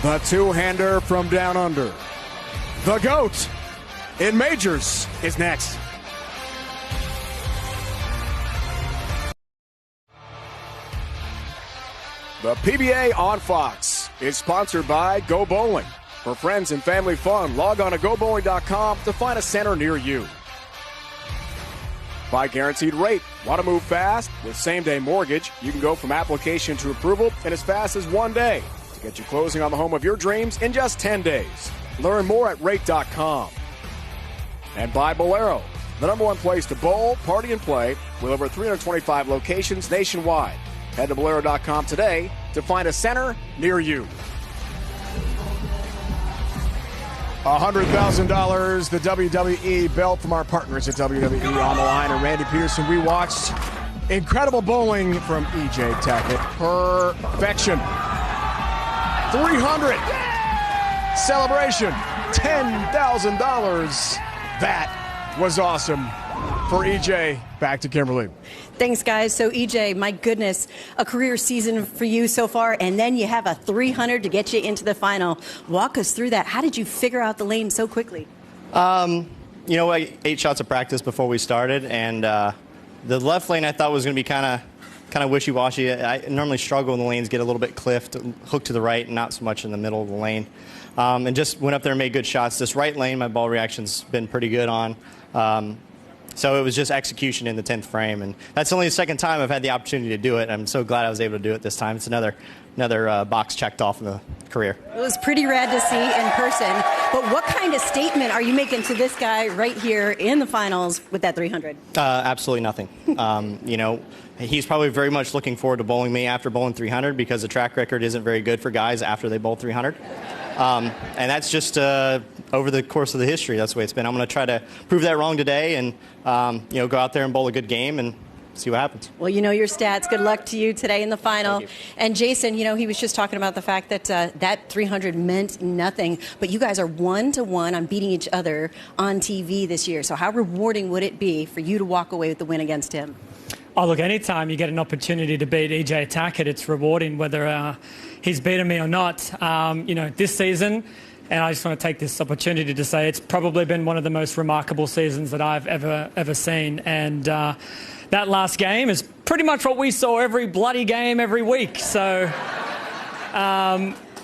The two-hander from down under. The GOAT in majors is next. The PBA on Fox is sponsored by Go Bowling. For friends and family fun, log on to GoBowling.com to find a center near you. By Guaranteed Rate. Want to move fast? With same-day mortgage, you can go from application to approval in as fast as 1 day to get you closing on the home of your dreams in just 10 days. Learn more at Rate.com. And by Bolero, the #1 place to bowl, party, and play with over 325 locations nationwide. Head to Bolero.com today to find a center near you. $100,000, the WWE belt from our partners at WWE on the line. And Randy Peterson, we watched incredible bowling from E.J. Tackett. Perfection. 300. Celebration. $10,000. That was awesome for E.J. Back to Kimberly. Thanks, guys. So, EJ, my goodness, a career season for you so far, and then you have a 300 to get you into the final. Walk us through that. How did you figure out the lane so quickly? You know, 8 shots of practice before we started, and The left lane I thought was going to be kind of wishy-washy. I normally struggle when the lanes get a little bit cliffed, hooked to the right, and not so much in the middle of the lane. And just went up there and made good shots. This right lane, my ball reaction's been pretty good on. So it was just execution in the 10th frame. And that's only the second time I've had the opportunity to do it. I'm so glad I was able to do it this time. It's another box checked off in the career. It was pretty rad to see in person. But what kind of statement are you making to this guy right here in the finals with that 300? Absolutely nothing. He's probably very much looking forward to bowling me after bowling 300 because the track record isn't very good for guys after they bowl 300. And that's just over the course of the history. That's the way it's been. I'm going to try to prove that wrong today and go out there and bowl a good game and see what happens. Well, you know your stats. Good luck to you today in the final. And Jason, he was just talking about the fact that that 300 meant nothing, but you guys are 1-1 on beating each other on TV this year. So how rewarding would it be for you to walk away with the win against him? Oh, look, anytime you get an opportunity to beat EJ Tackett, it's rewarding, whether he's beaten me or not. This season, and I just want to take this opportunity to say it's probably been one of the most remarkable seasons that I've ever seen. And that last game is pretty much what we saw every bloody game every week. So,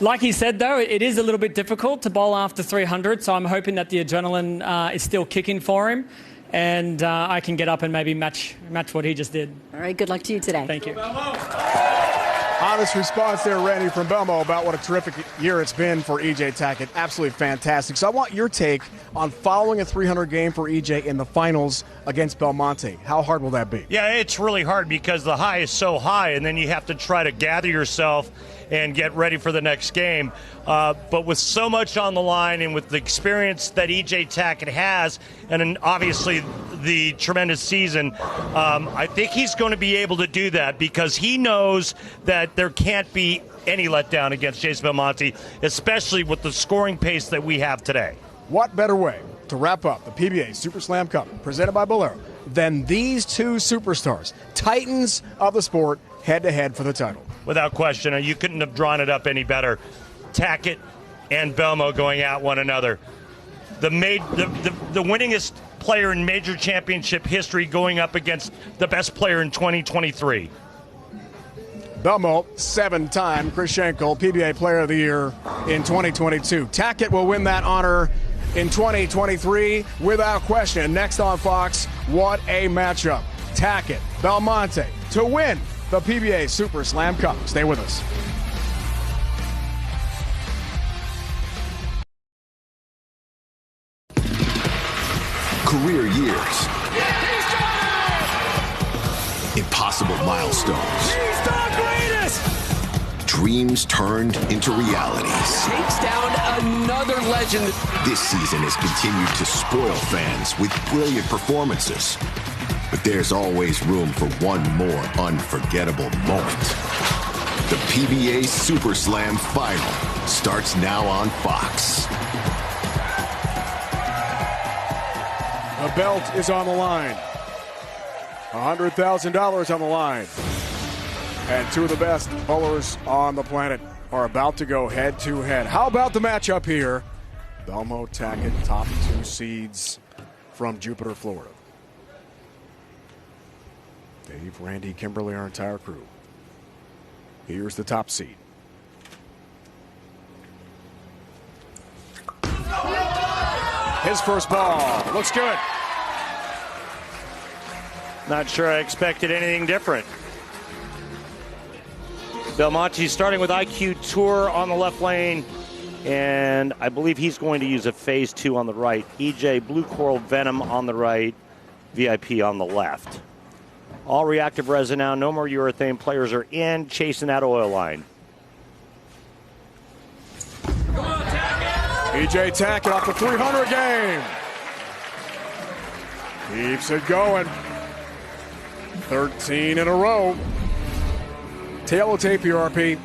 like he said, though, it is a little bit difficult to bowl after 300, so I'm hoping that the adrenaline is still kicking for him. And I can get up and maybe match what he just did. All right, good luck to you today. Thank you. Honest response there, Randy, from Belmo about what a terrific year it's been for EJ Tackett. Absolutely fantastic. So I want your take on following a 300 game for EJ in the finals against Belmonte. How hard will that be? Yeah, it's really hard because the high is so high, and then you have to try to gather yourself and get ready for the next game. But with so much on the line and with the experience that EJ Tackett has, and obviously the tremendous season, I think he's going to be able to do that because he knows that there can't be any letdown against Jason Belmonte, especially with the scoring pace that we have today. What better way to wrap up the PBA Super Slam Cup presented by Bolero than these two superstars, titans of the sport, head-to-head for the title? Without question, you couldn't have drawn it up any better. Tackett and Belmo going at one another. The winningest player in major championship history going up against the best player in 2023. Belmo, 7-time Chris Schenkel PBA Player of the Year in 2022. Tackett will win that honor in 2023 without question. Next on Fox, what a matchup. Tackett, Belmonte to win the PBA Super Slam Cup. Stay with us. Career years. Impossible milestones. He's the greatest! Dreams turned into realities. Takes down another legend. This season has continued to spoil fans with brilliant performances. But there's always room for one more unforgettable moment. The PBA Super Slam Final starts now on Fox. The belt is on the line. $100,000 on the line. And two of the best bowlers on the planet are about to go head-to-head. How about the matchup here? Belmo, Tackett, top two seeds from Jupiter, Florida. Dave, Randy, Kimberly, our entire crew. Here's the top seed. His first ball. Looks good. Not sure I expected anything different. Belmonte starting with IQ Tour on the left lane, and I believe he's going to use a phase 2 on the right. EJ Blue Coral Venom on the right, VIP on the left. All reactive resin now, no more urethane. Players are in, chasing that oil line. EJ Tackett off the 300 game. Keeps it going. 13 in a row. Tail of tape, PRP.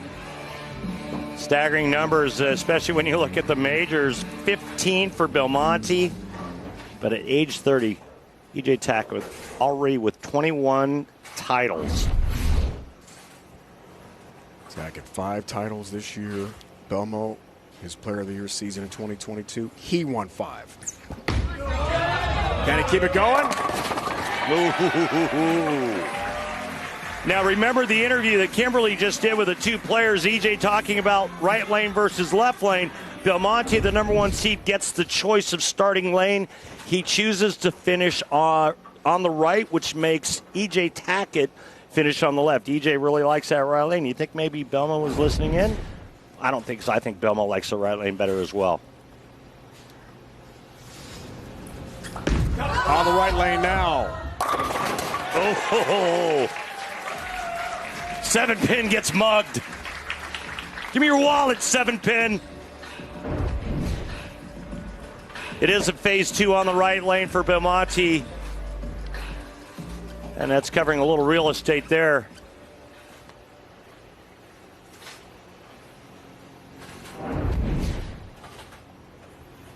Staggering numbers, especially when you look at the majors. 15 for Belmonte, but at age 30, EJ Tackett already with 21 titles. Tackett 5 titles this year. Belmo, his Player of the Year season in 2022, he won 5. Can he keep it going? Ooh. Now remember the interview that Kimberly just did with the two players, EJ talking about right lane versus left lane. Belmonte, the number 1 seed, gets the choice of starting lane. He chooses to finish on the right, which makes EJ Tackett finish on the left. EJ really likes that right lane. You think maybe Belmo was listening in? I don't think so. I think Belmo likes the right lane better as well. On the right lane now. Oh, 7-pin gets mugged. Give me your wallet, 7-pin. It is a phase 2 on the right lane for Belmonte. And that's covering a little real estate there.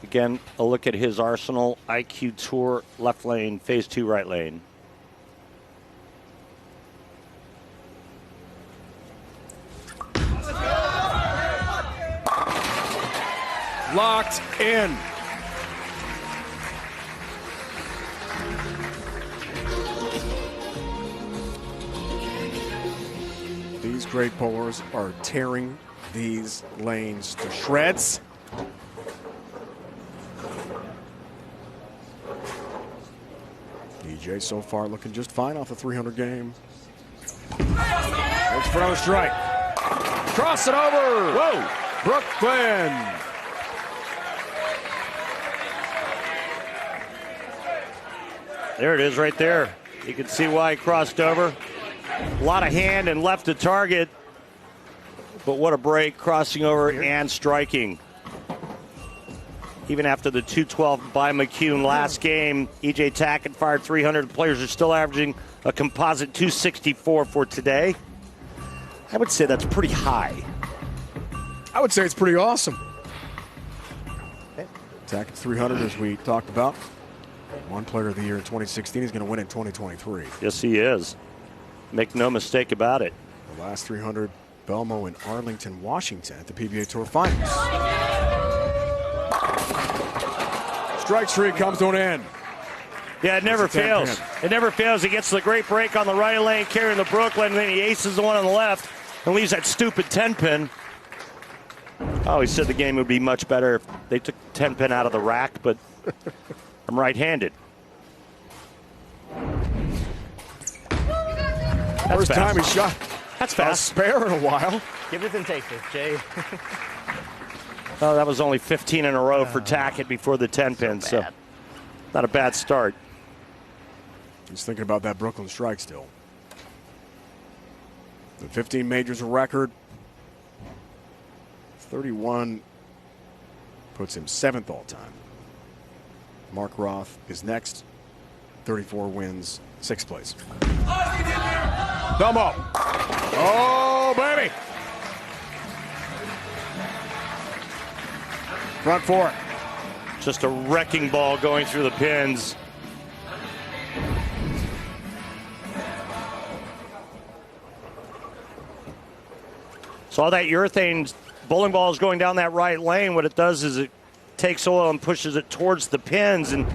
Again, a look at his Arsenal IQ Tour left lane, phase 2 right lane. Locked in. These great bowlers are tearing these lanes to shreds. EJ so far looking just fine off the 300 game. Looks for another strike. Cross it over. Whoa. Brooklyn. There it is right there. You can see why he crossed over. A lot of hand and left to target. But what a break, crossing over and striking. Even after the 212 by McCune last game, EJ Tackett fired 300. The players are still averaging a composite 264 for today. I would say that's pretty high. I would say it's pretty awesome. Tackett 300, as we talked about. One player of the year in 2016. He's going to win in 2023. Yes, he is. Make no mistake about it. The last 300, Belmo in Arlington, Washington at the PBA Tour Finals. Strike streak comes to an end. Yeah, it never fails. It never fails. He gets the great break on the right lane, carrying the Brooklyn, and then he aces the one on the left and leaves that stupid 10-pin. Oh, he said the game would be much better if they took 10-pin out of the rack, but I'm right-handed. First time he shot. That's fast. A spare in a while. Give it and take it, Jay. Oh, that was only 15 in a row for Tackett before the 10-pin, so not a bad start. He's thinking about that Brooklyn strike still. The 15 majors a record. 31 puts him 7th all-time. Mark Roth is next. 34 wins, 6th place. Belmo. Oh, baby. Front four. Just a wrecking ball going through the pins. So all that urethane bowling ball is going down that right lane. What it does is it takes oil and pushes it towards the pins, and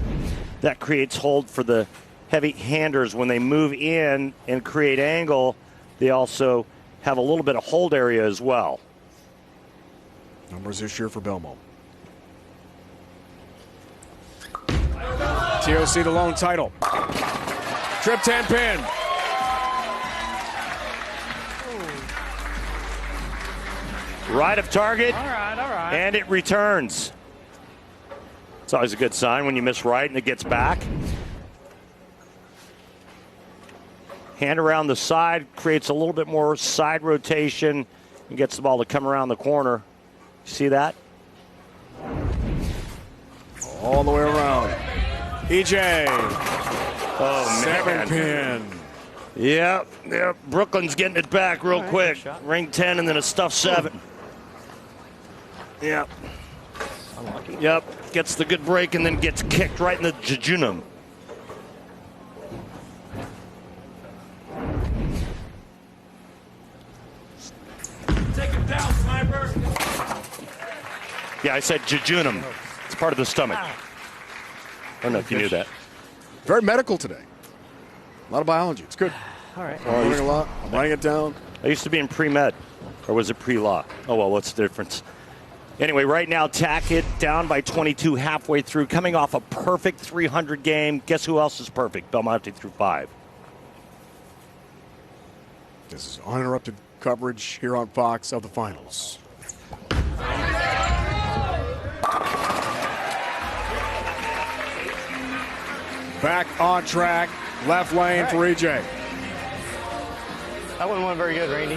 that creates hold for the heavy handers. When they move in and create angle, they also have a little bit of hold area as well. Numbers this year for Belmo. TOC the lone title. Trip 10-pin. Right of target. All right. And it returns. It's always a good sign when you miss right and it gets back. Hand around the side, creates a little bit more side rotation and gets the ball to come around the corner. See that? All the way around. EJ. Oh, man. 7-pin. Yep. Brooklyn's getting it back real quick. Ring 10 and then a stuff 7. Yep. Unlucky. Yep. Gets the good break and then gets kicked right in the jejunum. Take him down, sniper. Yeah, I said jejunum. It's part of the stomach. I don't know if you knew that. Very medical today. A lot of biology. It's good. All right. I'm learning a lot. I'm writing it down. I used to be in pre-med, or was it pre-law? Oh, well, what's the difference? Anyway, right now, Tackett down by 22 halfway through, coming off a perfect 300 game. Guess who else is perfect? Belmonte threw 5. This is uninterrupted coverage here on Fox of the finals. Back on track, left lane for EJ. That one went very good, Randy.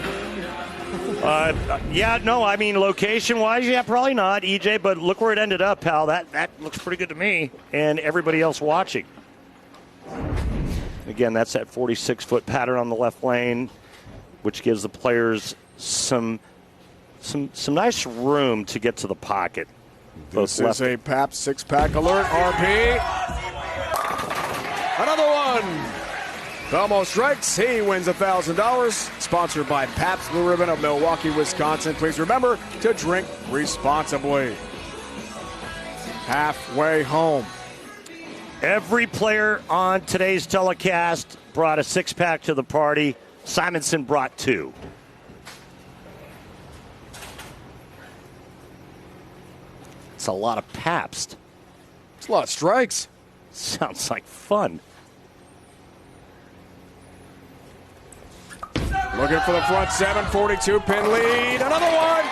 Yeah, no, I mean, location-wise, yeah, probably not, EJ, but look where it ended up, pal. That looks pretty good to me and everybody else watching. Again, that's that 46-foot pattern on the left lane, which gives the players some nice room to get to the pocket. This is a Pabst six-pack alert, RP. Another one. Belmo strikes. He wins $1,000. Sponsored by Pabst Blue Ribbon of Milwaukee, Wisconsin. Please remember to drink responsibly. Halfway home. Every player on today's telecast brought a six-pack to the party. Simonson brought 2. It's a lot of Pabst. It's a lot of strikes. Sounds like fun. Looking for the front 7, 42-pin lead. Another one.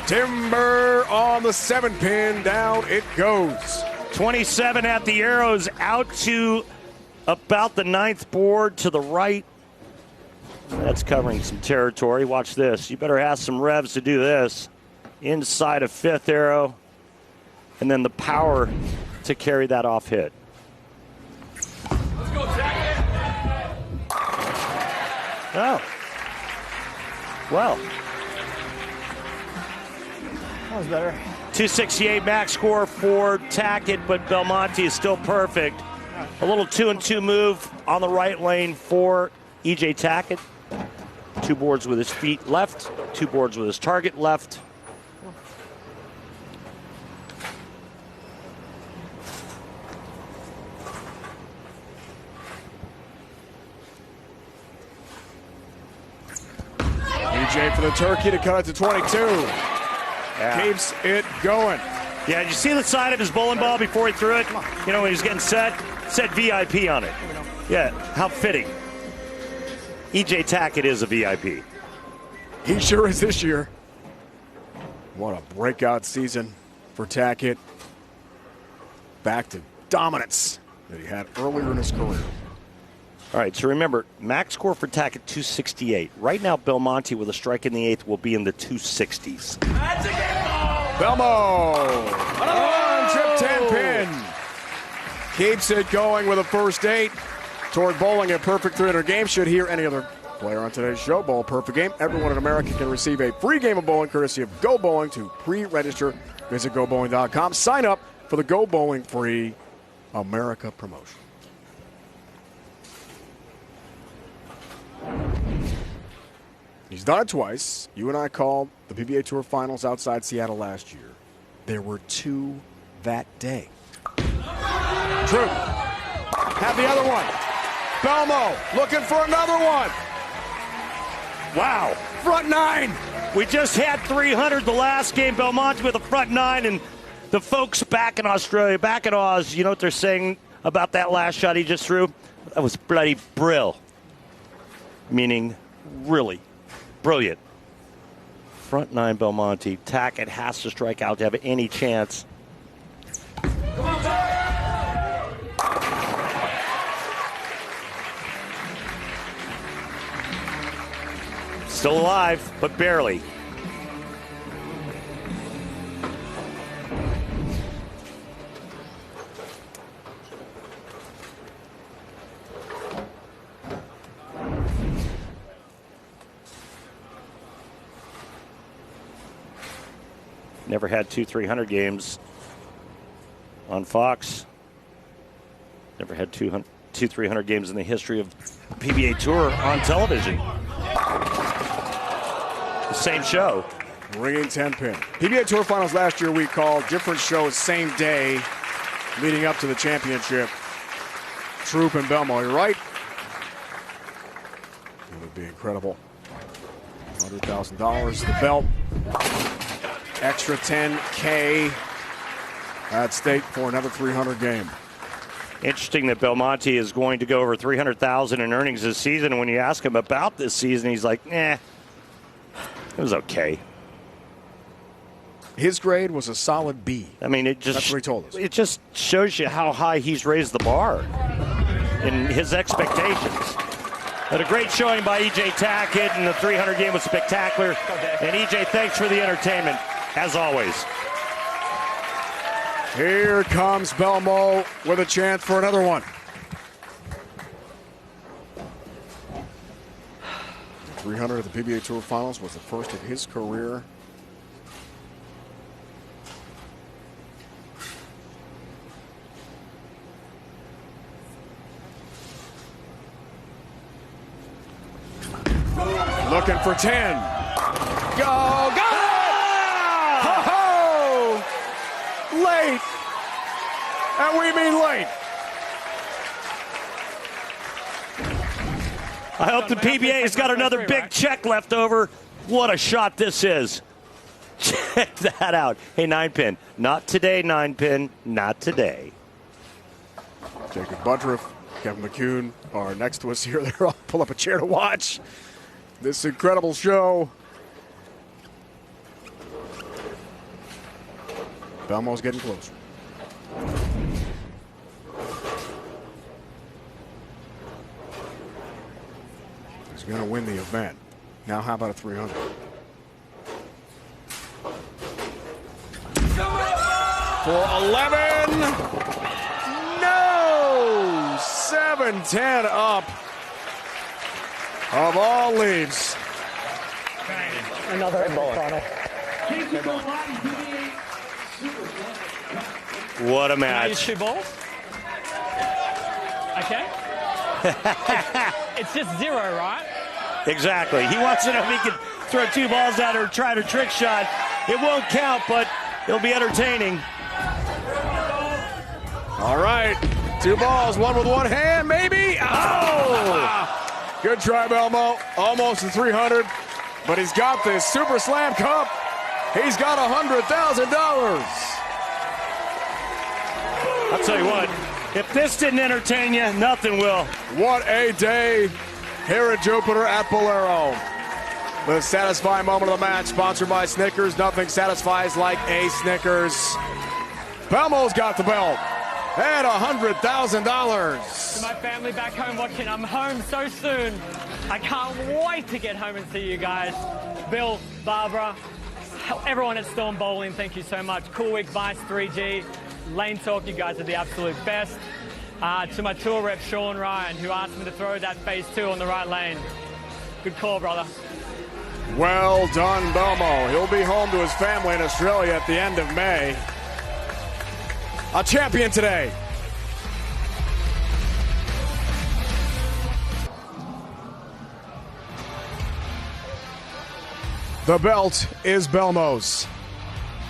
Timber on the 7-pin. Down it goes. 27 at the arrows, out to about the 9th board to the right. That's covering some territory. Watch this. You better have some revs to do this. Inside of 5th arrow. And then the power to carry that off hit. Let's go, Tackett. Oh. Well. That was better. 268 max score for Tackett, but Belmonte is still perfect. A little 2-and-2 move on the right lane for EJ Tackett. 2 boards with his feet left, 2 boards with his target left. EJ for the turkey to cut it to 22. Yeah. Keeps it going. Yeah, did you see the side of his bowling ball before he threw it? You know, when he was getting set? Said VIP on it. Yeah, how fitting. EJ Tackett is a VIP. He sure is this year. What a breakout season for Tackett. Back to dominance that he had earlier in his career. All right, so remember, max score for Tackett, 268. Right now, Belmonte with a strike in the 8th will be in the 260s. Belmo! Another one, trip 10-pin. Keeps it going with a first 8 toward bowling a perfect 300 game. Should hear any other player on today's show bowl a perfect game. Everyone in America can receive a free game of bowling courtesy of Go Bowling. To pre-register, visit GoBowling.com. Sign up for the Go Bowling Free America promotion. He's done it twice. You and I called the PBA Tour Finals outside Seattle last year. There were 2 that day. True. Have the other one. Belmo looking for another one. Wow. Front 9. We just had 300 the last game. Belmonte with a front 9, and the folks back in Australia, back in Oz, you know what they're saying about that last shot he just threw? That was bloody brill. Meaning really brilliant. Front 9 Belmonte. Tackett has to strike out to have any chance. Still alive, but barely. Never had 2 300 games on Fox. Never had 2 300 games in the history of the PBA Tour on television. The same show. Ringing 10-pin. PBA Tour Finals last year we called different shows same day leading up to the championship. troop in Belmont. You're right. It would be incredible. $100,000, the belt. Extra $10K at stake for another 300 game. Interesting that Belmonte is going to go over $300,000 in earnings this season. And when you ask him about this season, he's like, it was okay. His grade was a solid B. I mean, that's what he told us. It just shows you how high he's raised the bar in his expectations. But a great showing by E.J. Tackett, and the 300 game was spectacular. And E.J., thanks for the entertainment, as always. Here comes Belmo with a chance for another one. 300 at the PBA Tour Finals was the first of his career. Looking for 10. Go, go! Ho-ho! Late. And we mean late. I hope the PBA's got another big check left over. What a shot this is. Check that out. Hey, 9-pin. Not today, 9-pin. Not today. Jacob Budriff, Kevin McCune are next to us here. They're all pull up a chair to watch this incredible show. Belmo's getting closer. He's going to win the event. Now how about a 300? For 11. No! 7-10 up. Of all leads. Another final. What a Can I use match. 2 balls? Okay. It's just 0, right? Exactly. He wants to know if he can throw 2 balls at her, try to trick shot. It won't count, but it'll be entertaining. All right. 2 balls, one with one hand, maybe. Oh! Good try, Belmo. Almost to 300, but he's got this Super Slam Cup. He's got $100,000. I'll tell you what, if this didn't entertain you, nothing will. What a day here at Jupiter at Bolero. The satisfying moment of the match, sponsored by Snickers. Nothing satisfies like a Snickers. Belmo's got the belt and $100,000. To my family back home watching, I'm home so soon. I can't wait to get home and see you guys. Bill, Barbara, everyone at Storm Bowling, thank you so much. Cool Week, Vice, 3G, Lane Talk, you guys are the absolute best. To my tour rep, Sean Ryan, who asked me to throw that phase 2 on the right lane. Good call, brother. Well done, Belmo. He'll be home to his family in Australia at the end of May. A champion today. The belt is Belmo's.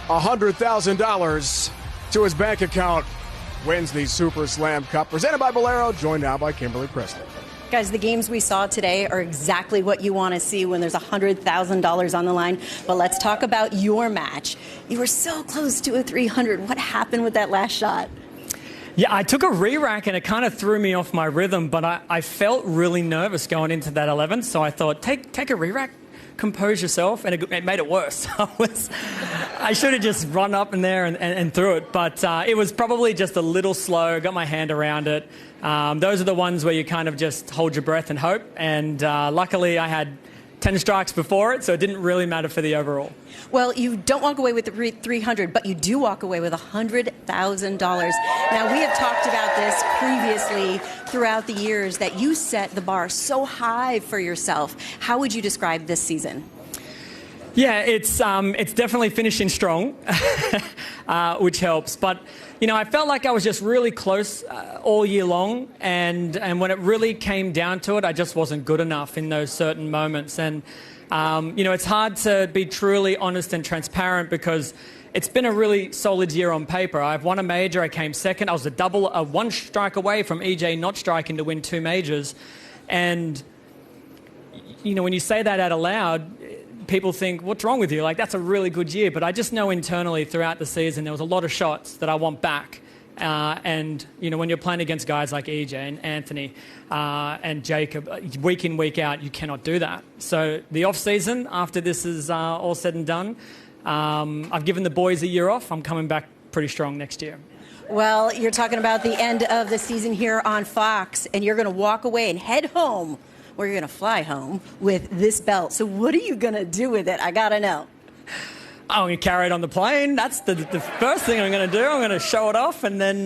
$100,000 to his bank account. Wins the Super Slam Cup. Presented by Bolero, joined now by Kimberly Presley. Guys, the games we saw today are exactly what you want to see when there's $100,000 on the line. But let's talk about your match. You were so close to a 300. What happened with that last shot? Yeah, I took a re-rack and it kind of threw me off my rhythm, but I felt really nervous going into that 11, so I thought, take a re-rack, compose yourself, and it made it worse. I should have just run up in there and threw it, but it was probably just a little slow, got my hand around it. Those are the ones where you kind of just hold your breath and hope, and luckily I had 10 strikes before it, so it didn't really matter for the overall. Well, you don't walk away with the 300, but you do walk away with $100,000. Now, we have talked about this previously throughout the years, that you set the bar so high for yourself. How would you describe this season? Yeah, it's definitely finishing strong. which helps. But, I felt like I was just really close all year long. And when it really came down to it, I just wasn't good enough in those certain moments. And, it's hard to be truly honest and transparent because it's been a really solid year on paper. I've won a major. I came second. I was a one strike away from EJ not striking to win 2 majors. And, when you say that out aloud, people think, what's wrong with you? Like, that's a really good year. But I just know internally throughout the season there was a lot of shots that I want back. And, when you're playing against guys like EJ and Anthony and Jacob, week in, week out, you cannot do that. So the off-season, after this is all said and done, I've given the boys a year off. I'm coming back pretty strong next year. Well, you're talking about the end of the season here on Fox, and you're going to walk away and head home, or you're going to fly home with this belt. So what are you going to do with it? I got to know. I'm going to carry it on the plane. That's the first thing I'm going to do. I'm going to show it off, and then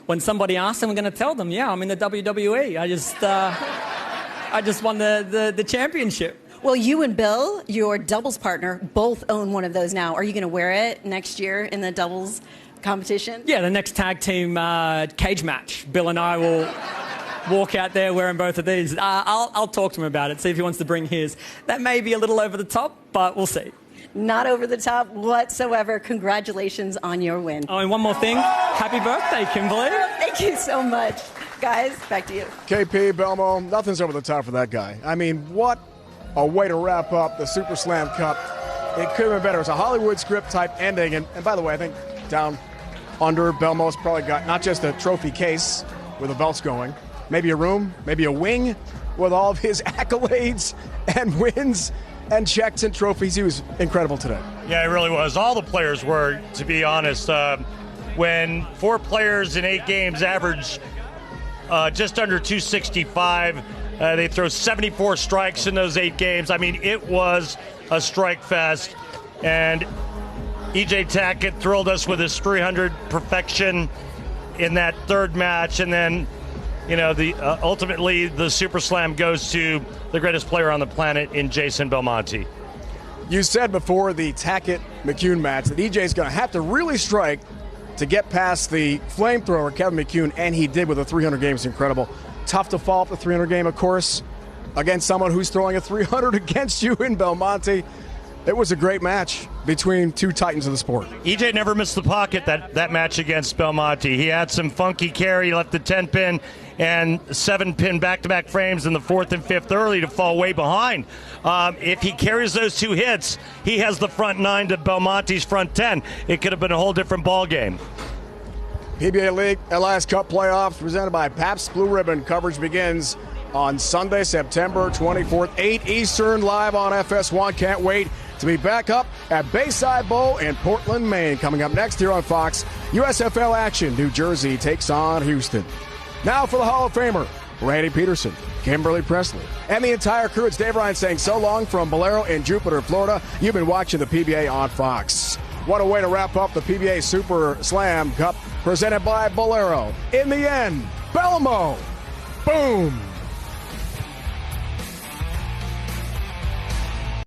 when somebody asks them, I'm going to tell them, yeah, I'm in the WWE. I just won the championship. Well, you and Bill, your doubles partner, both own one of those now. Are you going to wear it next year in the doubles competition? Yeah, the next tag team cage match. Bill and I will walk out there wearing both of these. I'll talk to him about it, see if he wants to bring his. That may be a little over the top, but we'll see. Not over the top whatsoever. Congratulations on your win. Oh, and one more thing. Happy birthday, Kimberly. Thank you so much. Guys, back to you. KP, Belmo, nothing's over the top for that guy. I mean, what a way to wrap up the Super Slam Cup. It could have been better. It's a Hollywood script type ending. And by the way, I think down under, Belmo's probably got not just a trophy case where the belt's going, maybe a room, maybe a wing with all of his accolades and wins and checks and trophies. He was incredible today. Yeah, it really was. All the players were, to be honest. When 4 players in 8 games average just under 265, they throw 74 strikes in those 8 games. I mean, it was a strike fest. And EJ Tackett thrilled us with his 300 perfection in that third match. And then, ultimately the Super Slam goes to the greatest player on the planet in Jason Belmonte. You said before the Tackett-McCune match that EJ's going to have to really strike to get past the flamethrower, Kevin McCune, and he did with a 300 game. It's incredible. Tough to follow up the 300 game, of course, against someone who's throwing a 300 against you in Belmonte. It was a great match between 2 titans of the sport. EJ never missed the pocket that match against Belmonte. He had some funky carry. He left the 10-pin and 7-pin back-to-back frames in the 4th and 5th early to fall way behind. If he carries those 2 hits, he has the front 9 to Belmonte's front 10. It could have been a whole different ball game. PBA League LIS Cup playoffs presented by Pabst Blue Ribbon. Coverage begins on Sunday, September 24th, 8 Eastern, live on FS1. Can't wait to be back up at Bayside Bowl in Portland, Maine. Coming up next here on Fox, USFL action. New Jersey takes on Houston. Now for the Hall of Famer, Randy Peterson, Kimberly Presley, and the entire crew. It's Dave Ryan saying so long from Bolero in Jupiter, Florida. You've been watching the PBA on Fox. What a way to wrap up the PBA Super Slam Cup presented by Bolero. In the end, Belmo. Boom.